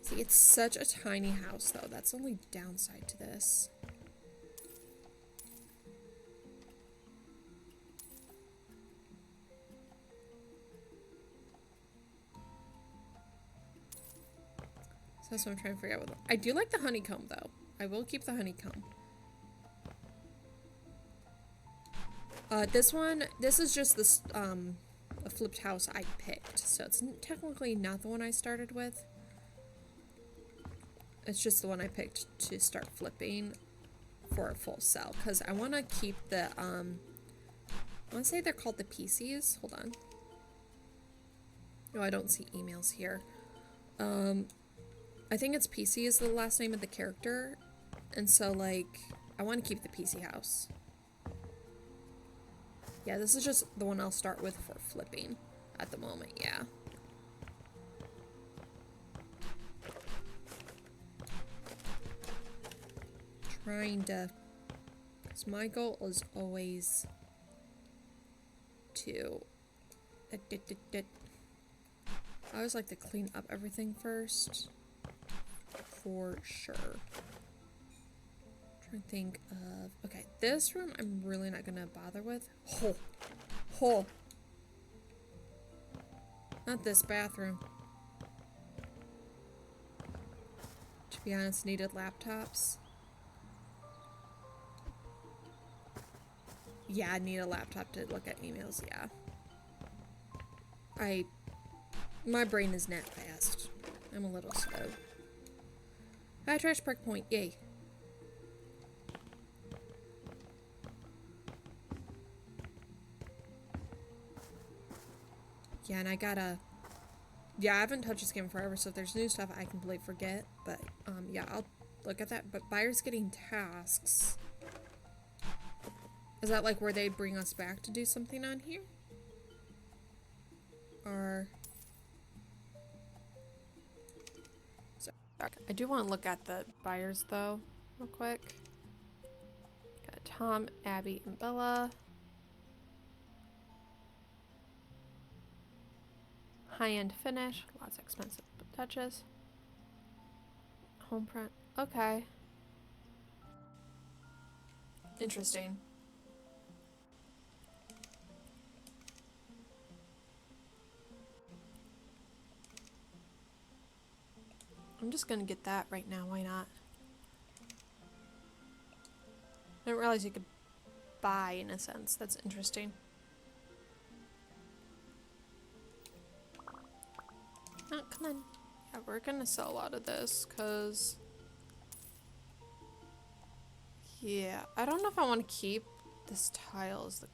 See, it's such a tiny house, though. That's the only downside to this. So that's what I'm trying to figure out. I do like the honeycomb, though. I will keep the honeycomb. This is just this, a flipped house I picked. So it's technically not the one I started with. It's just the one I picked to start flipping for a full sell. Because I want to keep the, I want to say they're called the PCs. Hold on. No, I don't see emails here. I think it's PC is the last name of the character. And so, like, I want to keep the PC house. Yeah, this is just the one I'll start with for flipping at the moment, yeah. Trying to, because my goal is always to, I always like to clean up everything first, for sure. Trying to think of, okay, this room I'm really not gonna bother with. Not this bathroom. To be honest, needed laptops. Yeah, I need a laptop to look at emails, yeah. My brain is not fast. I'm a little slow. High trash break point, yay. Yeah, and I gotta... Yeah, I haven't touched this game forever, so if there's new stuff, I completely forget. But, yeah, I'll look at that. But buyers getting tasks. Is that, like, where they bring us back to do something on here? Or... Sorry. I do want to look at the buyers, though, real quick. Got Tom, Abby, and Bella. High-end finish, lots of expensive touches. Home print, okay. Interesting. I'm just gonna get that right now, why not? I didn't realize you could buy, in a sense. That's interesting. Oh, come on. Yeah, we're gonna sell a lot of this, because... Yeah, I don't know if I want to keep this tile as the